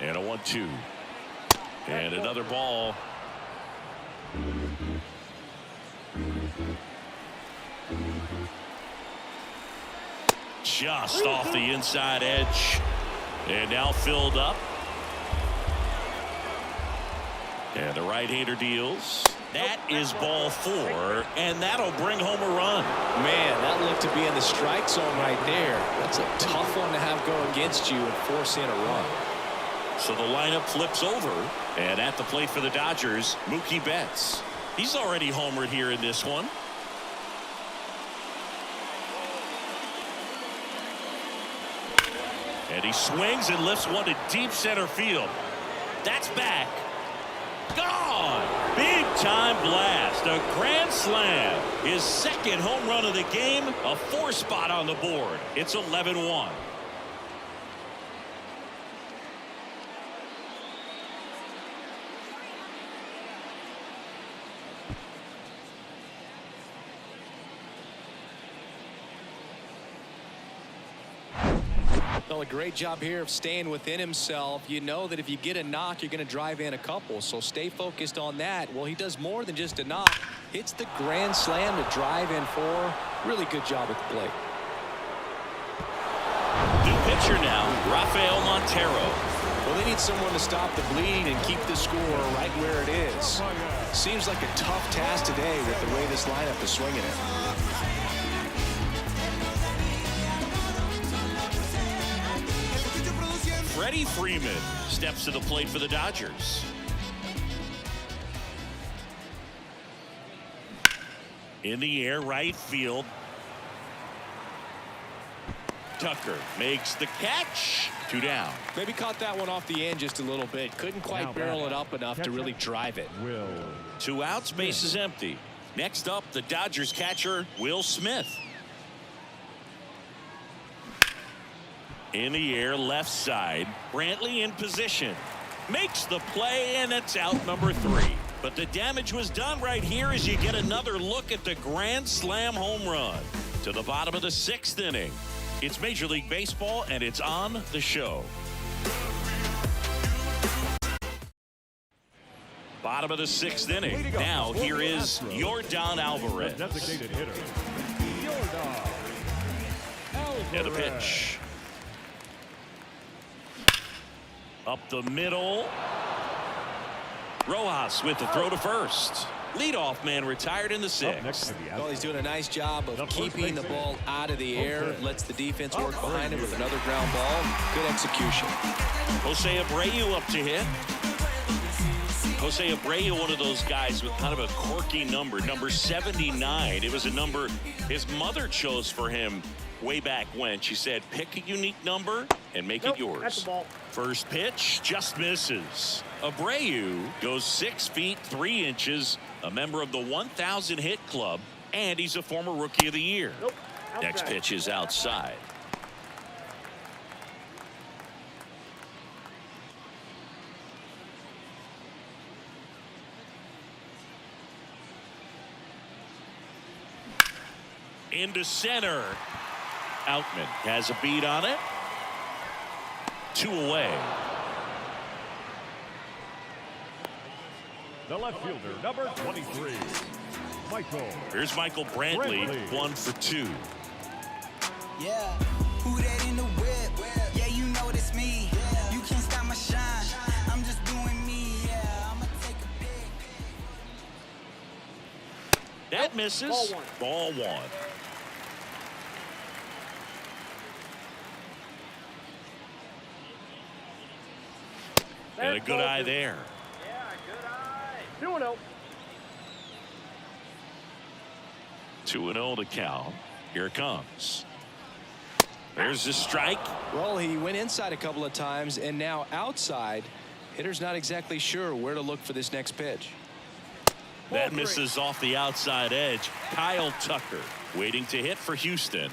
And a 1-2. And another ball. Just off the inside edge. And now filled up. And the right-hander deals. That is ball 4, and that'll bring home a run. Man, that looked to be in the strike zone right there. That's a tough one to have go against you and force in a run. So the lineup flips over, and at the plate for the Dodgers, Mookie Betts. He's already homered here in this one. And he swings and lifts one to deep center field. That's back. Gone. Big time blast. A grand slam. His second home run of the game. A 4 spot on the board. It's 11-1. Well, a great job here of staying within himself. You know that if you get a knock, you're going to drive in a couple. So stay focused on that. Well, he does more than just a knock. Hits the grand slam to drive in 4. Really good job at the plate. New pitcher now, Rafael Montero. Well, they need someone to stop the bleeding and keep the score right where it is. Seems like a tough task today with the way this lineup is swinging it. Freddie Freeman steps to the plate for the Dodgers. In the air, right field. Tucker makes the catch. 2 down. Maybe caught that one off the end just a little bit. Couldn't quite barrel it up enough to really drive it. 2 outs, base is empty. Next up, the Dodgers catcher, Will Smith. In the air, left side. Brantley in position. Makes the play, and it's out number 3. But the damage was done right here as you get another look at the grand slam home run. To the bottom of the 6th inning. It's Major League Baseball, and it's on the show. Bottom of the 6th inning. Now here is Yordan Alvarez. Designated hitter, Yordan Alvarez. And the pitch. Up the middle. Rojas with the throw to first. Leadoff man retired in the 6th. Well, he's doing a nice job of keeping the ball out of the air. Lets the defense work behind him with another ground ball. Good execution. Jose Abreu up to hit. Jose Abreu, one of those guys with kind of a quirky number 79. It was a number his mother chose for him way back when. She said, pick a unique number and make it yours. That's the ball. First pitch just misses. Abreu goes 6 feet 3 inches, a member of the 1,000 hit club, and he's a former Rookie of the Year. Next pitch is outside. Into center. Outman has a beat on it. 2 away. The left fielder, number 23, Michael. Here's Michael Brantley, 1 for 2. Yeah, who that in the whip? Yeah, you know it's me. You can't stop my shine. I'm just doing me. Yeah, I'ma take a pic. That misses. Ball one. And a good eye there. Yeah, good eye. 2-0. 2-0 to count. Here it comes. There's the strike. Well, he went inside a couple of times and now outside. Hitter's not exactly sure where to look for this next pitch. That misses off the outside edge. Kyle Tucker waiting to hit for Houston.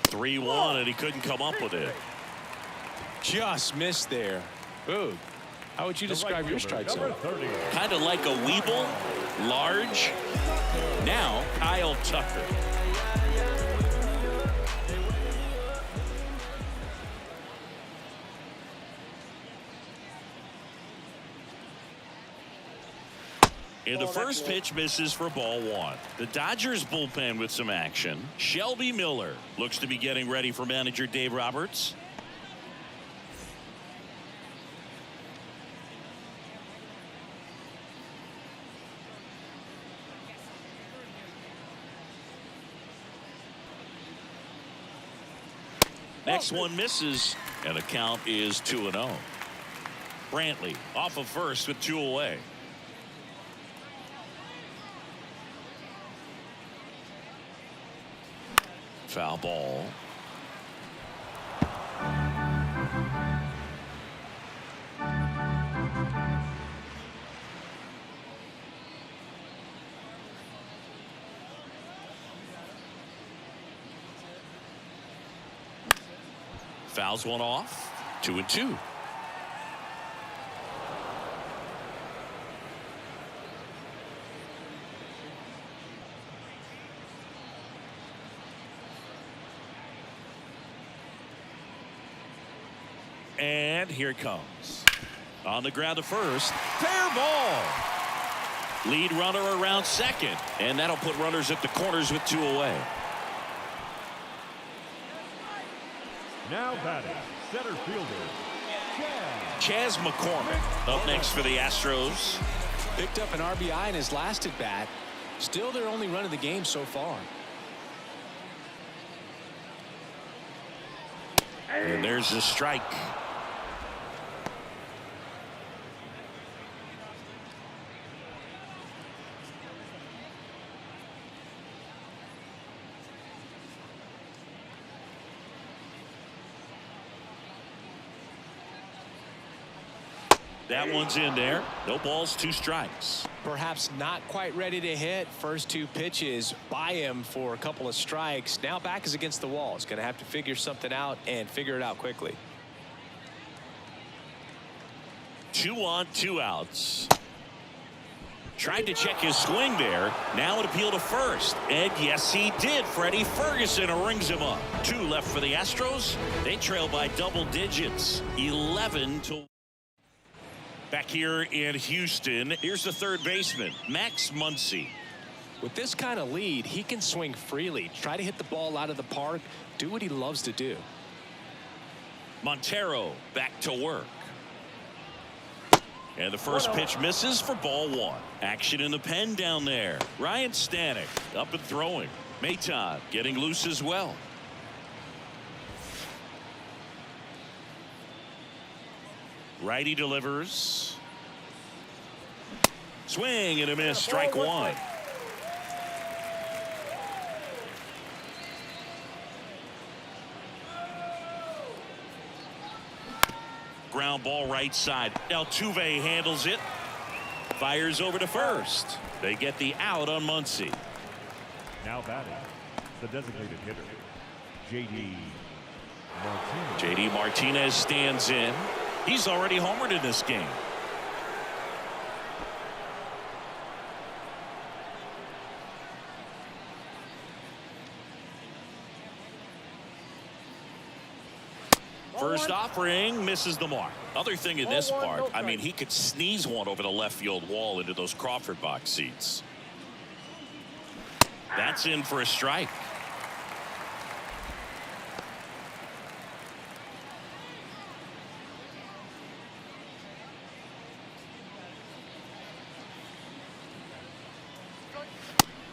(3-1) and he couldn't come up with it. Just missed there. Ooh. How would you describe your strike zone? Kind of like a Weeble, large. Now Kyle Tucker. And the first pitch misses for ball 1. The Dodgers bullpen with some action. Shelby Miller looks to be getting ready for manager Dave Roberts. Next one misses, and the count is 2-0. Brantley off of first with 2 away. Foul ball. Fouls one off. 2-2. And here it comes. On the ground to first. Fair ball. Lead runner around second. And that'll put runners at the corners with 2 away. Now batting, center fielder, Chas McCormick up next for the Astros. Picked up an RBI in his last at bat. Still their only run of the game so far. And there's a strike. That one's in there. No balls, 2 strikes. Perhaps not quite ready to hit. First 2 pitches by him for a couple of strikes. Now back is against the wall. He's going to have to figure something out and figure it out quickly. 2 on, 2 outs. Tried to check his swing there. Now an appeal to first. And yes, he did. Freddie Ferguson rings him up. 2 left for the Astros. They trail by double digits. 11-1. Back here in Houston, here's the third baseman, Max Muncy. With this kind of lead, he can swing freely, try to hit the ball out of the park, do what he loves to do. Montero back to work. And the first pitch misses for ball 1. Action in the pen down there. Ryan Stanek up and throwing. Maton getting loose as well. Righty delivers. Swing and a miss. Strike 1. Ground ball right side. Altuve handles it. Fires over to first. They get the out on Muncy. Now batting, the designated hitter, J.D. Martinez. J.D. Martinez stands in. He's already homered in this game. First offering misses the mark. Other thing in this part, I mean, he could sneeze one over the left field wall into those Crawford box seats. That's in for a strike.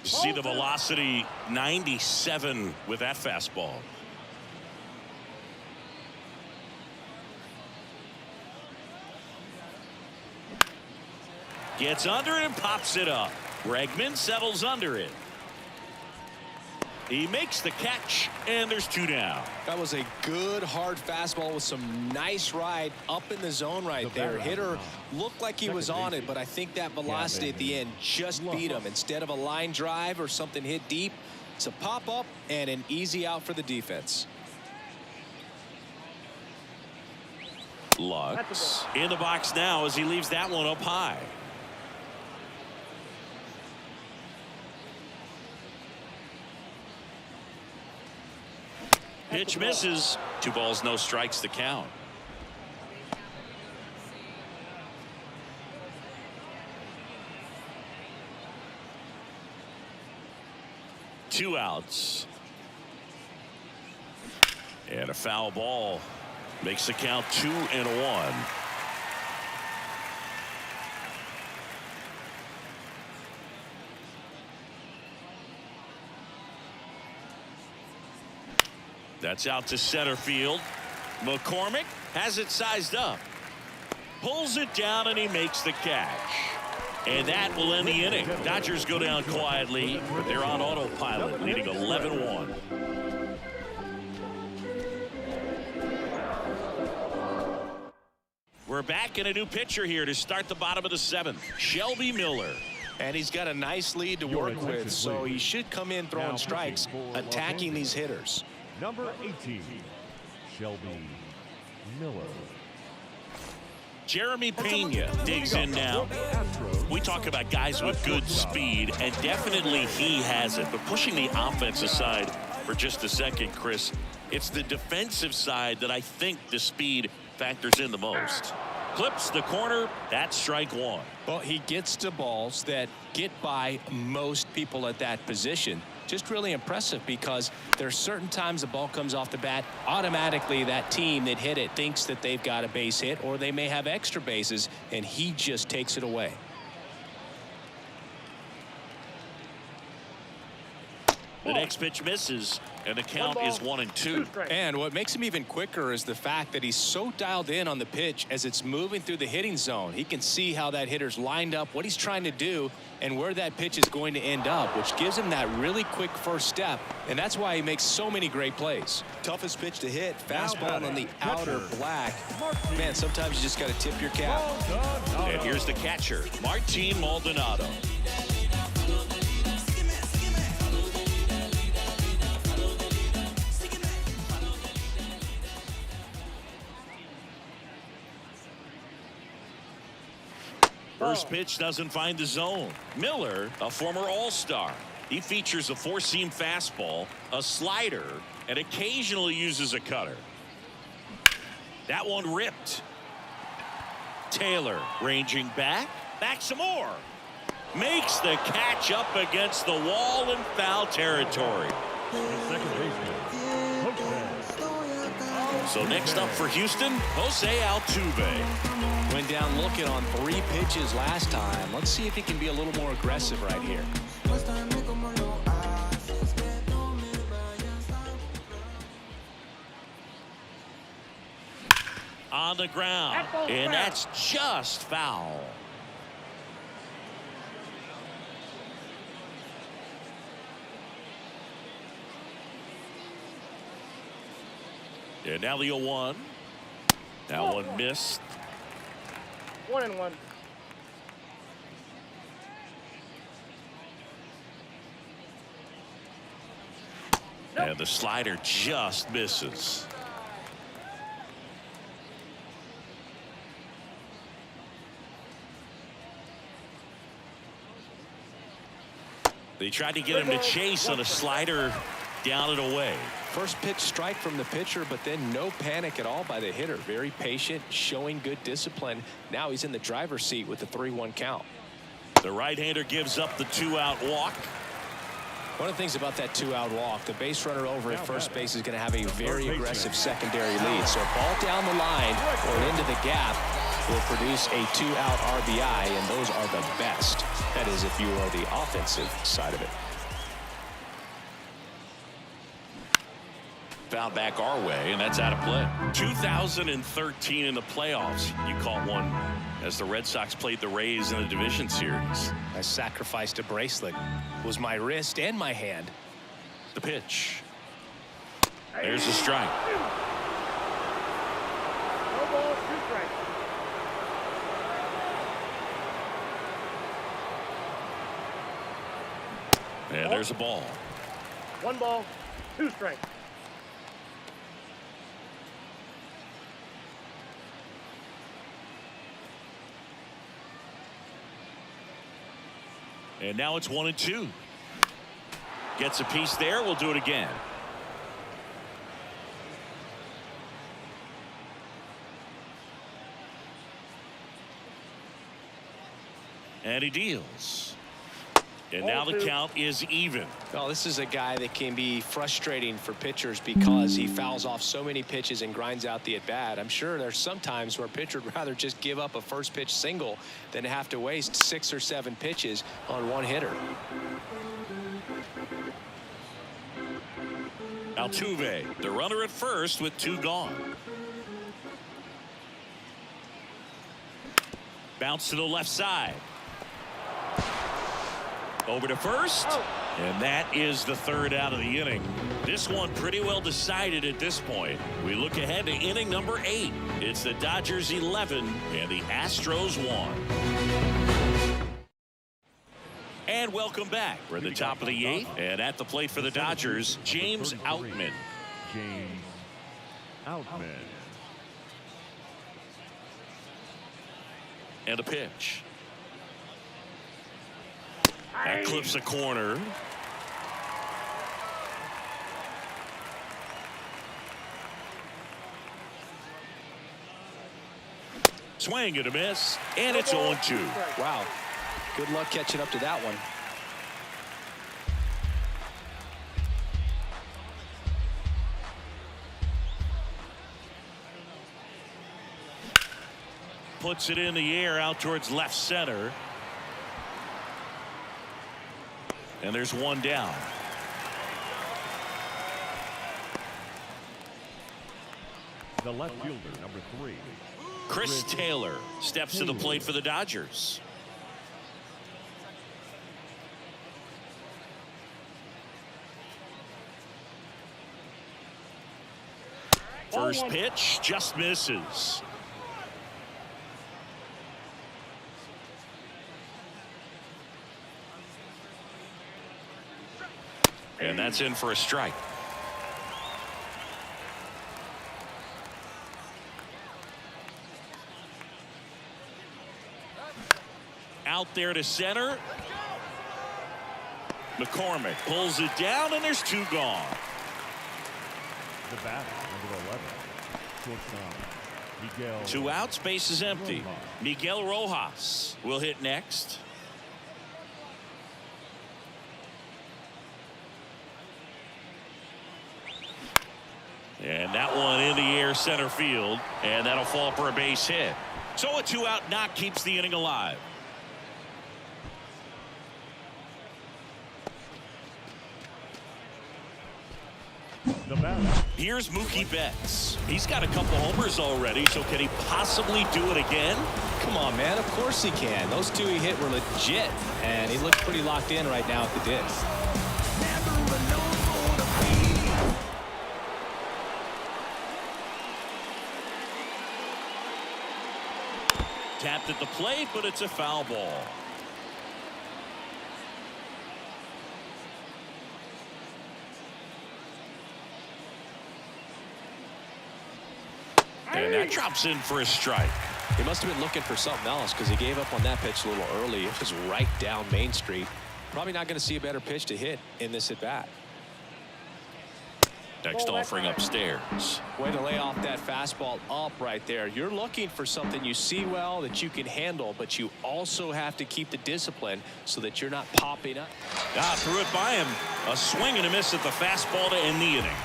See the velocity, 97 with that fastball. Gets under it and pops it up. Bregman settles under it. He makes the catch, and there's 2 down. That was a good hard fastball with some nice ride up in the zone right there. Hitter looked like he was on it, but I think that velocity at the end just beat him. Instead of a line drive or something hit deep, it's a pop up and an easy out for the defense. Lux in the box now as he leaves that one up high. Pitch misses. 2 balls, no strikes to count. Two outs. And a foul ball makes the count 2-1. That's out to center field. McCormick has it sized up. Pulls it down and he makes the catch. And that will end the inning. Dodgers go down quietly, but they're on autopilot, leading 11-1. We're back in a new pitcher here to start the bottom of the 7th. Shelby Miller. And he's got a nice lead to work with, so he should come in throwing strikes, attacking these hitters. Number 18, Shelby Miller. Jeremy Pena digs in now. We talk about guys with good speed, and definitely he has it. But pushing the offense aside for just a second, Chris, it's the defensive side that I think the speed factors in the most. Clips the corner. That's strike 1. Well, he gets to balls that get by most people at that position. Just really impressive because there's certain times the ball comes off the bat, automatically that team that hit it thinks that they've got a base hit or they may have extra bases, and he just takes it away. The next pitch misses, and the count is 1-2. And what makes him even quicker is the fact that he's so dialed in on the pitch as it's moving through the hitting zone. He can see how that hitter's lined up, what he's trying to do, and where that pitch is going to end up, which gives him that really quick first step, and that's why he makes so many great plays. Toughest pitch to hit, fastball on the outer black. Man, sometimes you just got to tip your cap. And here's the catcher, Martin Maldonado. First pitch doesn't find the zone. Miller, a former All-Star. He features a four-seam fastball, a slider, and occasionally uses a cutter. That one ripped. Taylor ranging back some more. Makes the catch up against the wall in foul territory. Second baseman, Jose. So next up for Houston, Jose Altuve. Went down looking on 3 pitches last time. Let's see if he can be a little more aggressive right here. On the ground, and that's just foul. And now the 0-1. That one missed. 1-1. And the slider just misses. They tried to get him to chase on a slider down and away. First pitch strike from the pitcher, but then no panic at all by the hitter. Very patient, showing good discipline. Now he's in the driver's seat with the 3-1 count. The right-hander gives up the 2-out walk. One of the things about that 2-out walk, the base runner over at first base is going to have a very aggressive secondary lead. So a ball down the line or into the gap will produce a 2-out RBI, and those are the best. That is, if you are the offensive side of it. Foul back our way, and that's out of play. 2013 in the playoffs. You caught one as the Red Sox played the Rays in the division series. I sacrificed a bracelet. It was my wrist and my hand. The pitch. There's a strike. No ball, 2 strikes. And there's a ball. 1 ball, 2 strikes. And now it's 1-2. Gets a piece there. We'll do it again. And he deals. And now the count is even. Well, this is a guy that can be frustrating for pitchers because he fouls off so many pitches and grinds out the at-bat. I'm sure there's some times where a pitcher would rather just give up a first pitch single than have to waste 6 or 7 pitches on one hitter. Altuve, the runner at first with 2 gone. Bounce to the left side. Over to first, and that is the 3rd out of the inning. This one pretty well decided at this point. We look ahead to inning number 8. It's the Dodgers 11 and the Astros 1. And welcome back. We're at the top of the 8th, and at the plate for the Dodgers, James Outman. James Outman. And a pitch. That clips a corner. Swing and a miss, and it's 0-2. Wow. Good luck catching up to that one. Puts it in the air out towards left center. And there's one down. The left fielder, number 3. Chris Taylor steps to the plate for the Dodgers. First pitch just misses. And that's in for a strike. Out there to center. McCormick pulls it down, and there's 2 gone. The batter, number 11. Shortstop, Miguel. 2 outs, base is empty. Miguel Rojas will hit next. And that one in the air center field, and that'll fall for a base hit. So a 2-out knock keeps the inning alive. The batter. Here's Mookie Betts. He's got a couple homers already, so can he possibly do it again? Come on, man. Of course he can. Those 2 he hit were legit, and he looks pretty locked in right now at the disc. Tapped at the plate, but it's a foul ball. And that drops in for a strike. He must have been looking for something else because he gave up on that pitch a little early. It was right down Main Street. Probably not going to see a better pitch to hit in this at bat. Next offering upstairs. Way to lay off that fastball up right there. You're looking for something you see well that you can handle, but you also have to keep the discipline so that you're not popping up. Threw it by him. A swing and a miss at the fastball to end the inning.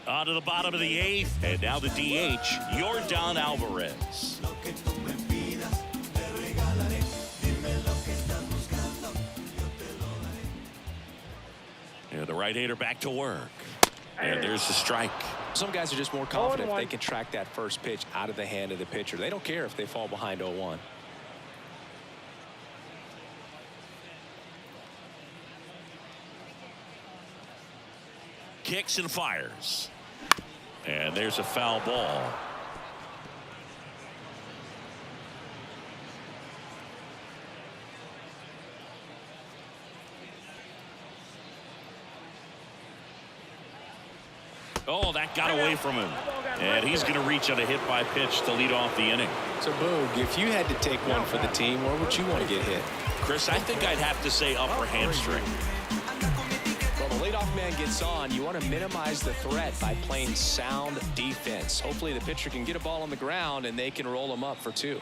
On to the bottom of the 8th, and now the DH, Yordan Alvarez. Yeah, the right-hander back to work. And there's the strike. Some guys are just more confident if they can track that first pitch out of the hand of the pitcher. They don't care if they fall behind 0-1. Kicks and fires. And there's a foul ball. Oh, that got away from him. And he's going to reach on a hit by pitch to lead off the inning. So, Boog, if you had to take one for the team, where would you want to get hit? Chris, I think I'd have to say upper hamstring. Well, the leadoff man gets on. You want to minimize the threat by playing sound defense. Hopefully the pitcher can get a ball on the ground and they can roll him up for 2.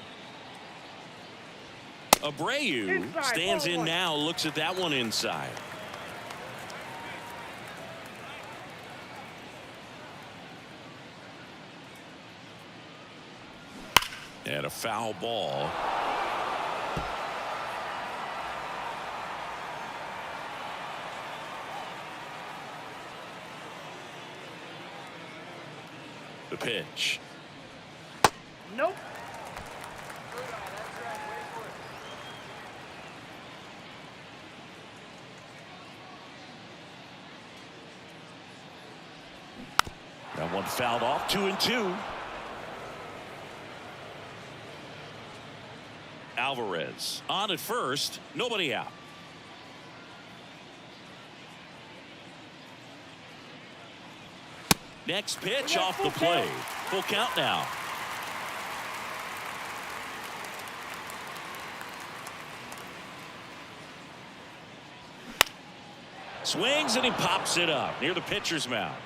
Abreu stands in now, looks at that one inside. And a foul ball. The pitch. Nope. That one fouled off. 2-2. Alvarez on at first, nobody out. Next pitch off the plate. Full count now. Swings and he pops it up near the pitcher's mound.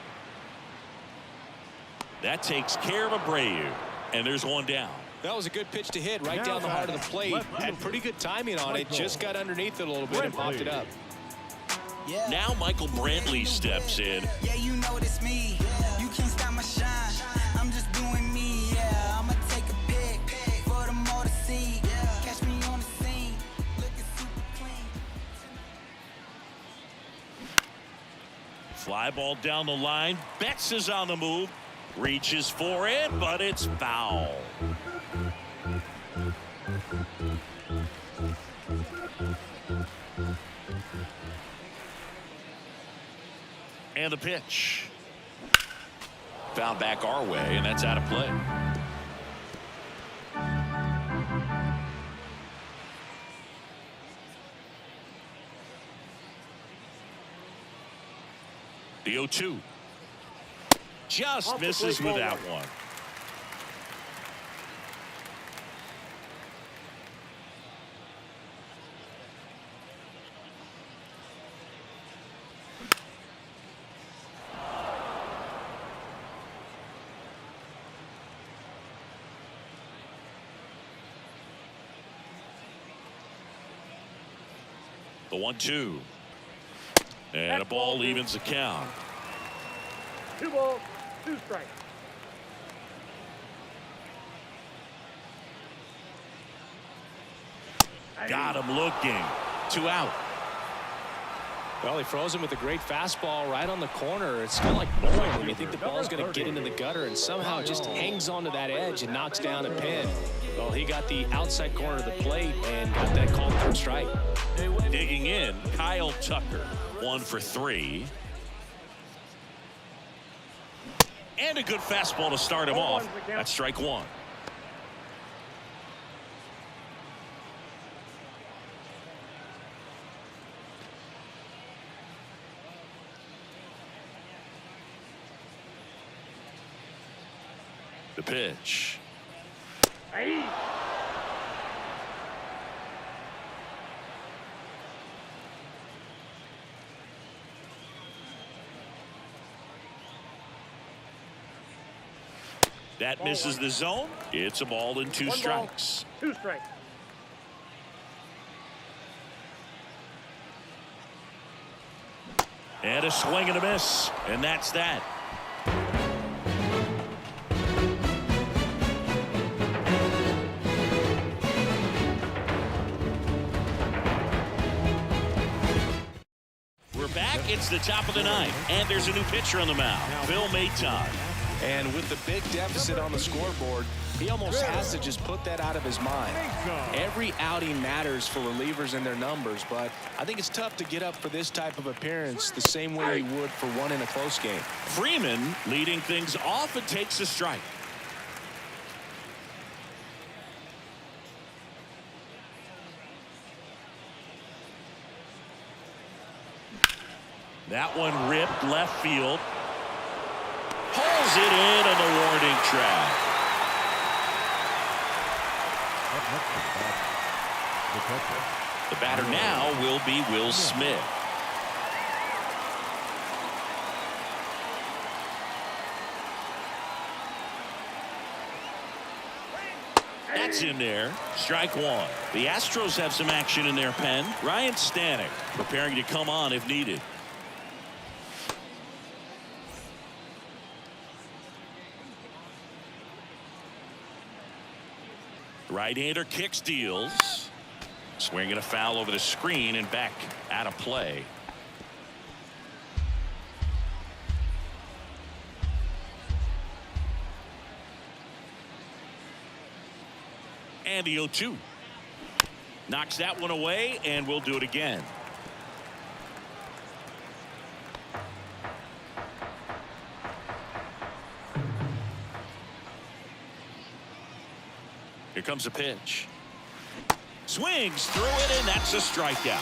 That takes care of Abreu, and there's one down. That was a good pitch to hit right down the heart of the plate. Had pretty good timing on it. Just got underneath it a little bit and popped it up. Yeah. Now Michael Brantley steps in. Yeah, you know it's me. You can't stop my shine. I'm just doing me. Yeah, I'ma take a pic for them all to see. Catch me on the scene, looking super clean. Fly ball down the line. Betts is on the move. Reaches for it, but it's foul. And the pitch. Foul back our way, and that's out of play. The 0-2. Just misses with that one. The 1-2. And a ball evens the count. 2 balls, 2 strikes. Got him looking. 2 out. Well, he froze him with a great fastball right on the corner. It's kind of like bowling when you think the ball's going to get into the gutter, and somehow it just hangs onto that edge and knocks down a pin. Well, he got the outside corner of the plate and got that called for a strike. Digging in, Kyle Tucker. 1 for 3. And a good fastball to start him off. That's strike 1. The pitch. Hey. That misses the zone. It's a ball and 2 strikes. 2 strikes. And a swing and a miss. And that's that. We're back. It's the top of the 9th. And there's a new pitcher on the mound. Bill Maton. And with the big deficit on the scoreboard, he almost has to just put that out of his mind. Every outing matters for relievers and their numbers, but I think it's tough to get up for this type of appearance the same way you would for one in a close game. Freeman leading things off and takes a strike. That one ripped left field. Pulls it in on the warning track. The batter now will be Will Smith. That's in there. Strike 1. The Astros have some action in their pen. Ryan Stanek preparing to come on if needed. Right-hander kicks, deals. Swinging a foul over the screen and back out of play. And the 0-2. Knocks that one away, and we'll do it again. Here comes a pitch. Swings through it, and that's a strikeout.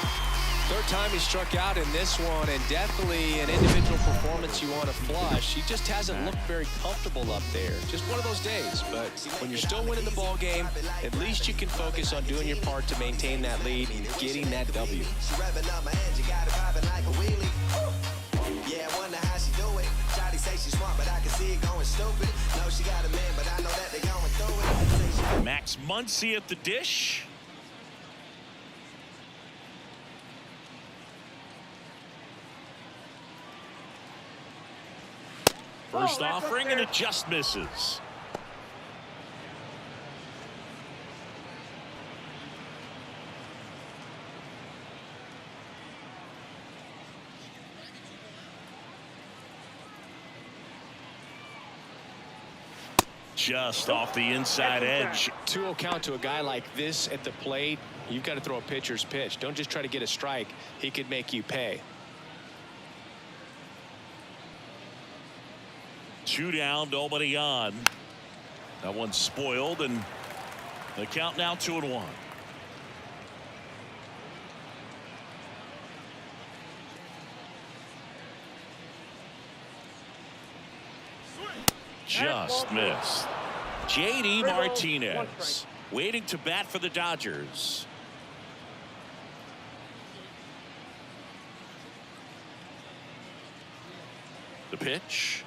Third time he struck out in this one, and definitely an individual performance you want to flush. He just hasn't looked very comfortable up there. Just one of those days. But when you're still winning the ball game, at least you can focus on doing your part to maintain that lead and getting that W. Yeah, I wonder how she do it. Shawty say she's smart, but I can see it going stupid. No, she got a man, but I know that they going through it. Max Muncy at the dish. First offering, and it just misses. Just off the inside edge. 2-0 count to a guy like this at the plate. You've got to throw a pitcher's pitch. Don't just try to get a strike. He could make you pay. 2 down, nobody on. That one's spoiled, and the count now 2-1. Just missed. JD Martinez waiting to bat for the Dodgers. The pitch.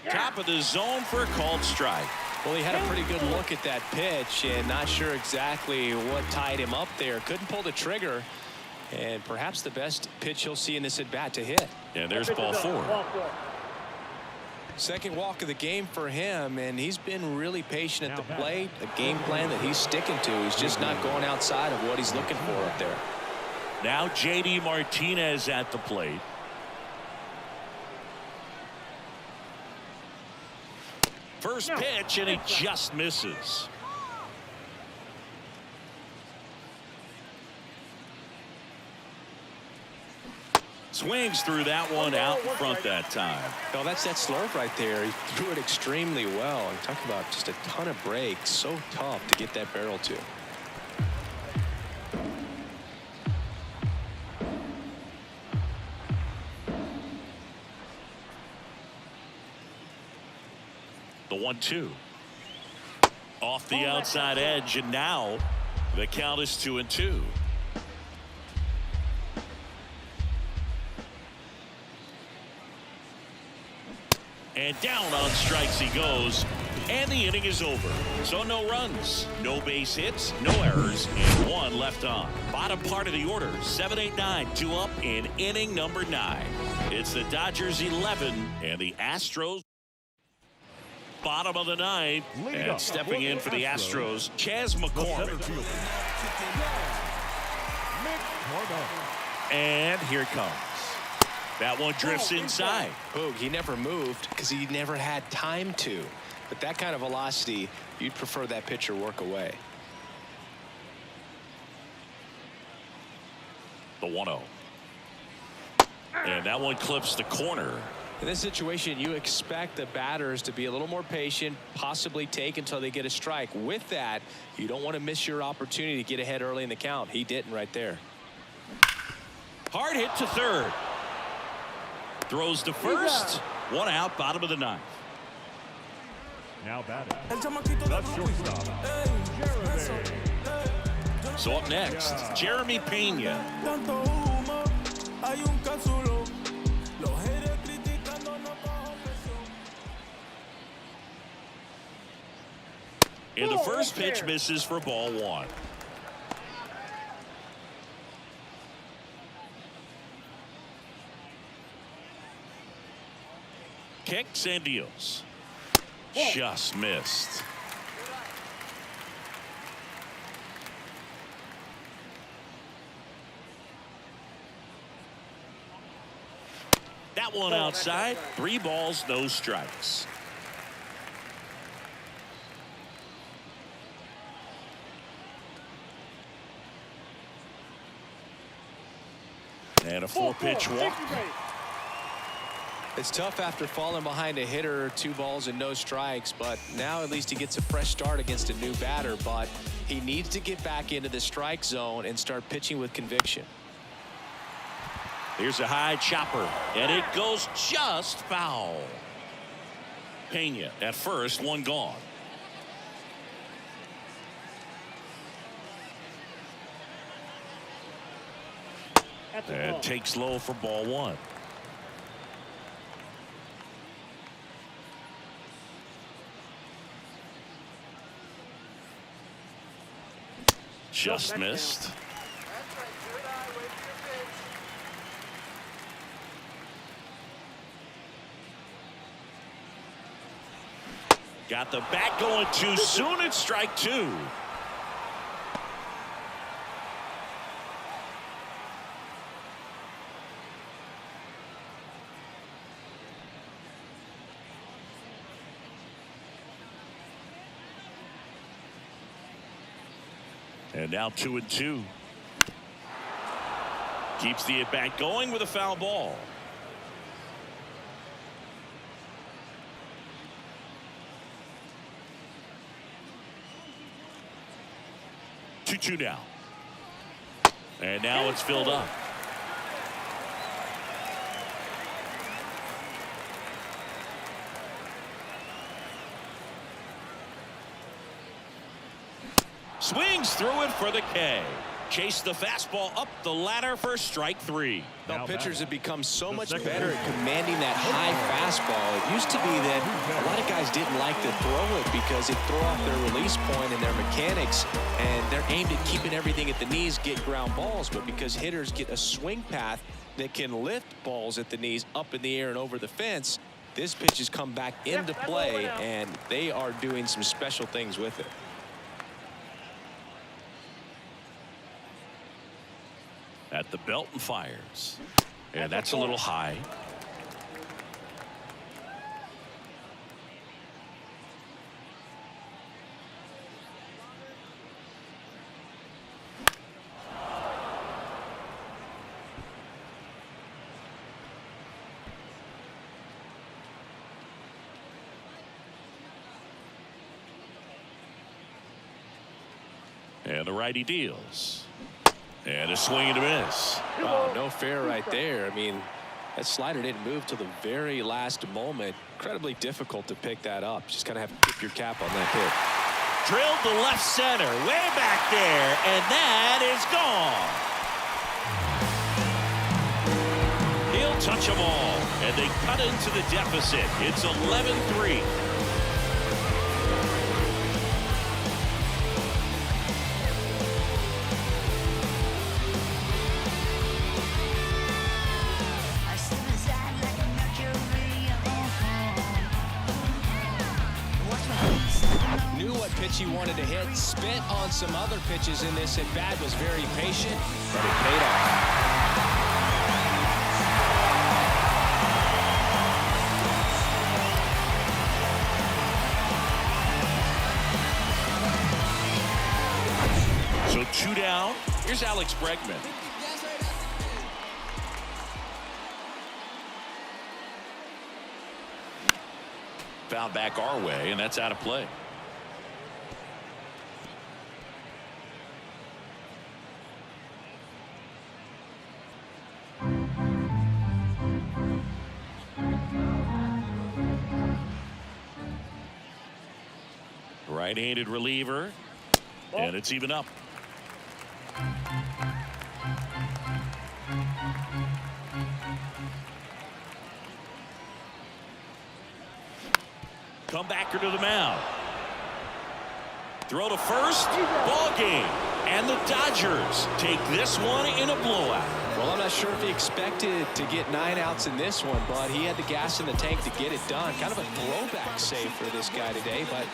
Top of the zone for a called strike. Well, he had a pretty good look at that pitch and not sure exactly what tied him up there. Couldn't pull the trigger, and perhaps the best pitch he'll see in this at bat to hit. And there's ball 4. Second walk of the game for him, and he's been really patient at the plate. A game plan that he's sticking to. He's just not going outside of what he's looking for up there. Now JD Martinez at the plate. First pitch, and he just misses. Swings through that one out in front that time. No, that's that slurve right there. He threw it extremely well. I'm talking about just a ton of breaks. So tough to get that barrel to. The 1-2. Off the outside edge, and now the count is 2-2. And down on strikes he goes, and the inning is over. So no runs, no base hits, no errors, and 1 left on. Bottom part of the order, 7-8-9, 2 up in inning number 9. It's the Dodgers 11 and the Astros. Bottom of the 9th, and stepping in for the Astros, Chas McCormick. And here it comes. That one drifts inside. Boog, he never moved because he never had time to. But that kind of velocity, you'd prefer that pitcher work away. The 1-0. And that one clips the corner. In this situation, you expect the batters to be a little more patient, possibly take until they get a strike. With that, you don't want to miss your opportunity to get ahead early in the count. He didn't right there. Hard hit to third. Throws to first. 1 out, bottom of the 9th. Now batting. The shortstop, Jeremy. So up next, Jeremy Pena. And the first pitch misses for ball 1. Kicks and deals. Just missed. That one outside. 3 balls, no strikes. And a 4-pitch walk. It's tough after falling behind a hitter, 2 balls and no strikes, but now at least he gets a fresh start against a new batter. But he needs to get back into the strike zone and start pitching with conviction. Here's a high chopper, and it goes just foul. Pena at first, 1 gone. And takes low for ball 1. Just missed. Got the bat going too soon. It's strike two. And now 2-2. Keeps the at-bat going with a foul ball. 2-2 now. And now it's filled up. Swings through it for the K. Chase the fastball up the ladder for strike three. Now pitchers have become so much better at commanding that high fastball. It used to be that a lot of guys didn't like to throw it because it throw off their release point and their mechanics, and they're aimed at keeping everything at the knees, get ground balls. But because hitters get a swing path that can lift balls at the knees up in the air and over the fence, this pitch has come back into play, and they are doing some special things with it. At the belt and fires. And that's a little high. And the righty deals. And a swing and a miss. Oh, no fair right there. I mean, that slider didn't move till the very last moment. Incredibly difficult to pick that up. Just kind of have to tip your cap on that pitch. Drilled to left center, way back there, and that is gone. He'll touch them all, and they cut into the deficit. It's 11-3. He wanted to hit, spent on some other pitches in this at bat, was very patient, but it paid off. So 2 down. Here's Alex Bregman. Foul back our way, and that's out of play. Right-handed reliever, and it's even up. Comebacker to the mound. Throw to first, ball game. And the Dodgers take this one in a blowout. Well, I'm not sure if he expected to get 9 outs in this one, but he had the gas in the tank to get it done. Kind of a throwback save for this guy today, but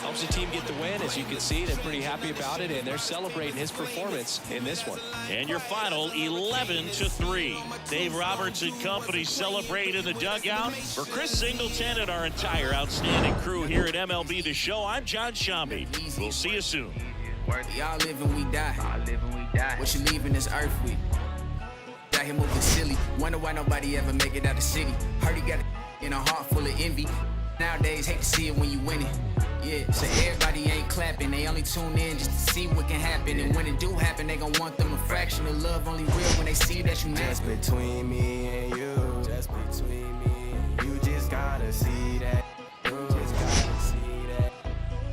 helps the team get the win. As you can see, they're pretty happy about it, and they're celebrating his performance in this one. And your final 11-3. Dave Roberts and company celebrate in the dugout. For Chris Singleton and our entire outstanding crew here at MLB The Show, I'm John Shambi. We'll see you soon. Y'all live and we die. What you leaving this earth with? Out here moving silly. Wonder why nobody ever make it out the city. Heard he got in a heart full of envy. Nowadays, hate to see it when you win it. Yeah, so everybody ain't clapping. They only tune in just to see what can happen. And when it do happen, they gon' want them a fraction of love. Only real when they see that you Just between me and you. Just between me and you. Just gotta see that. You just gotta see that.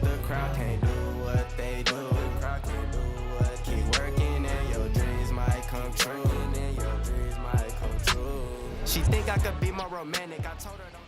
The crowd can't do what they do. The crowd can't do what. Keep working and your dreams might come true. She think I could be more romantic. I told her don't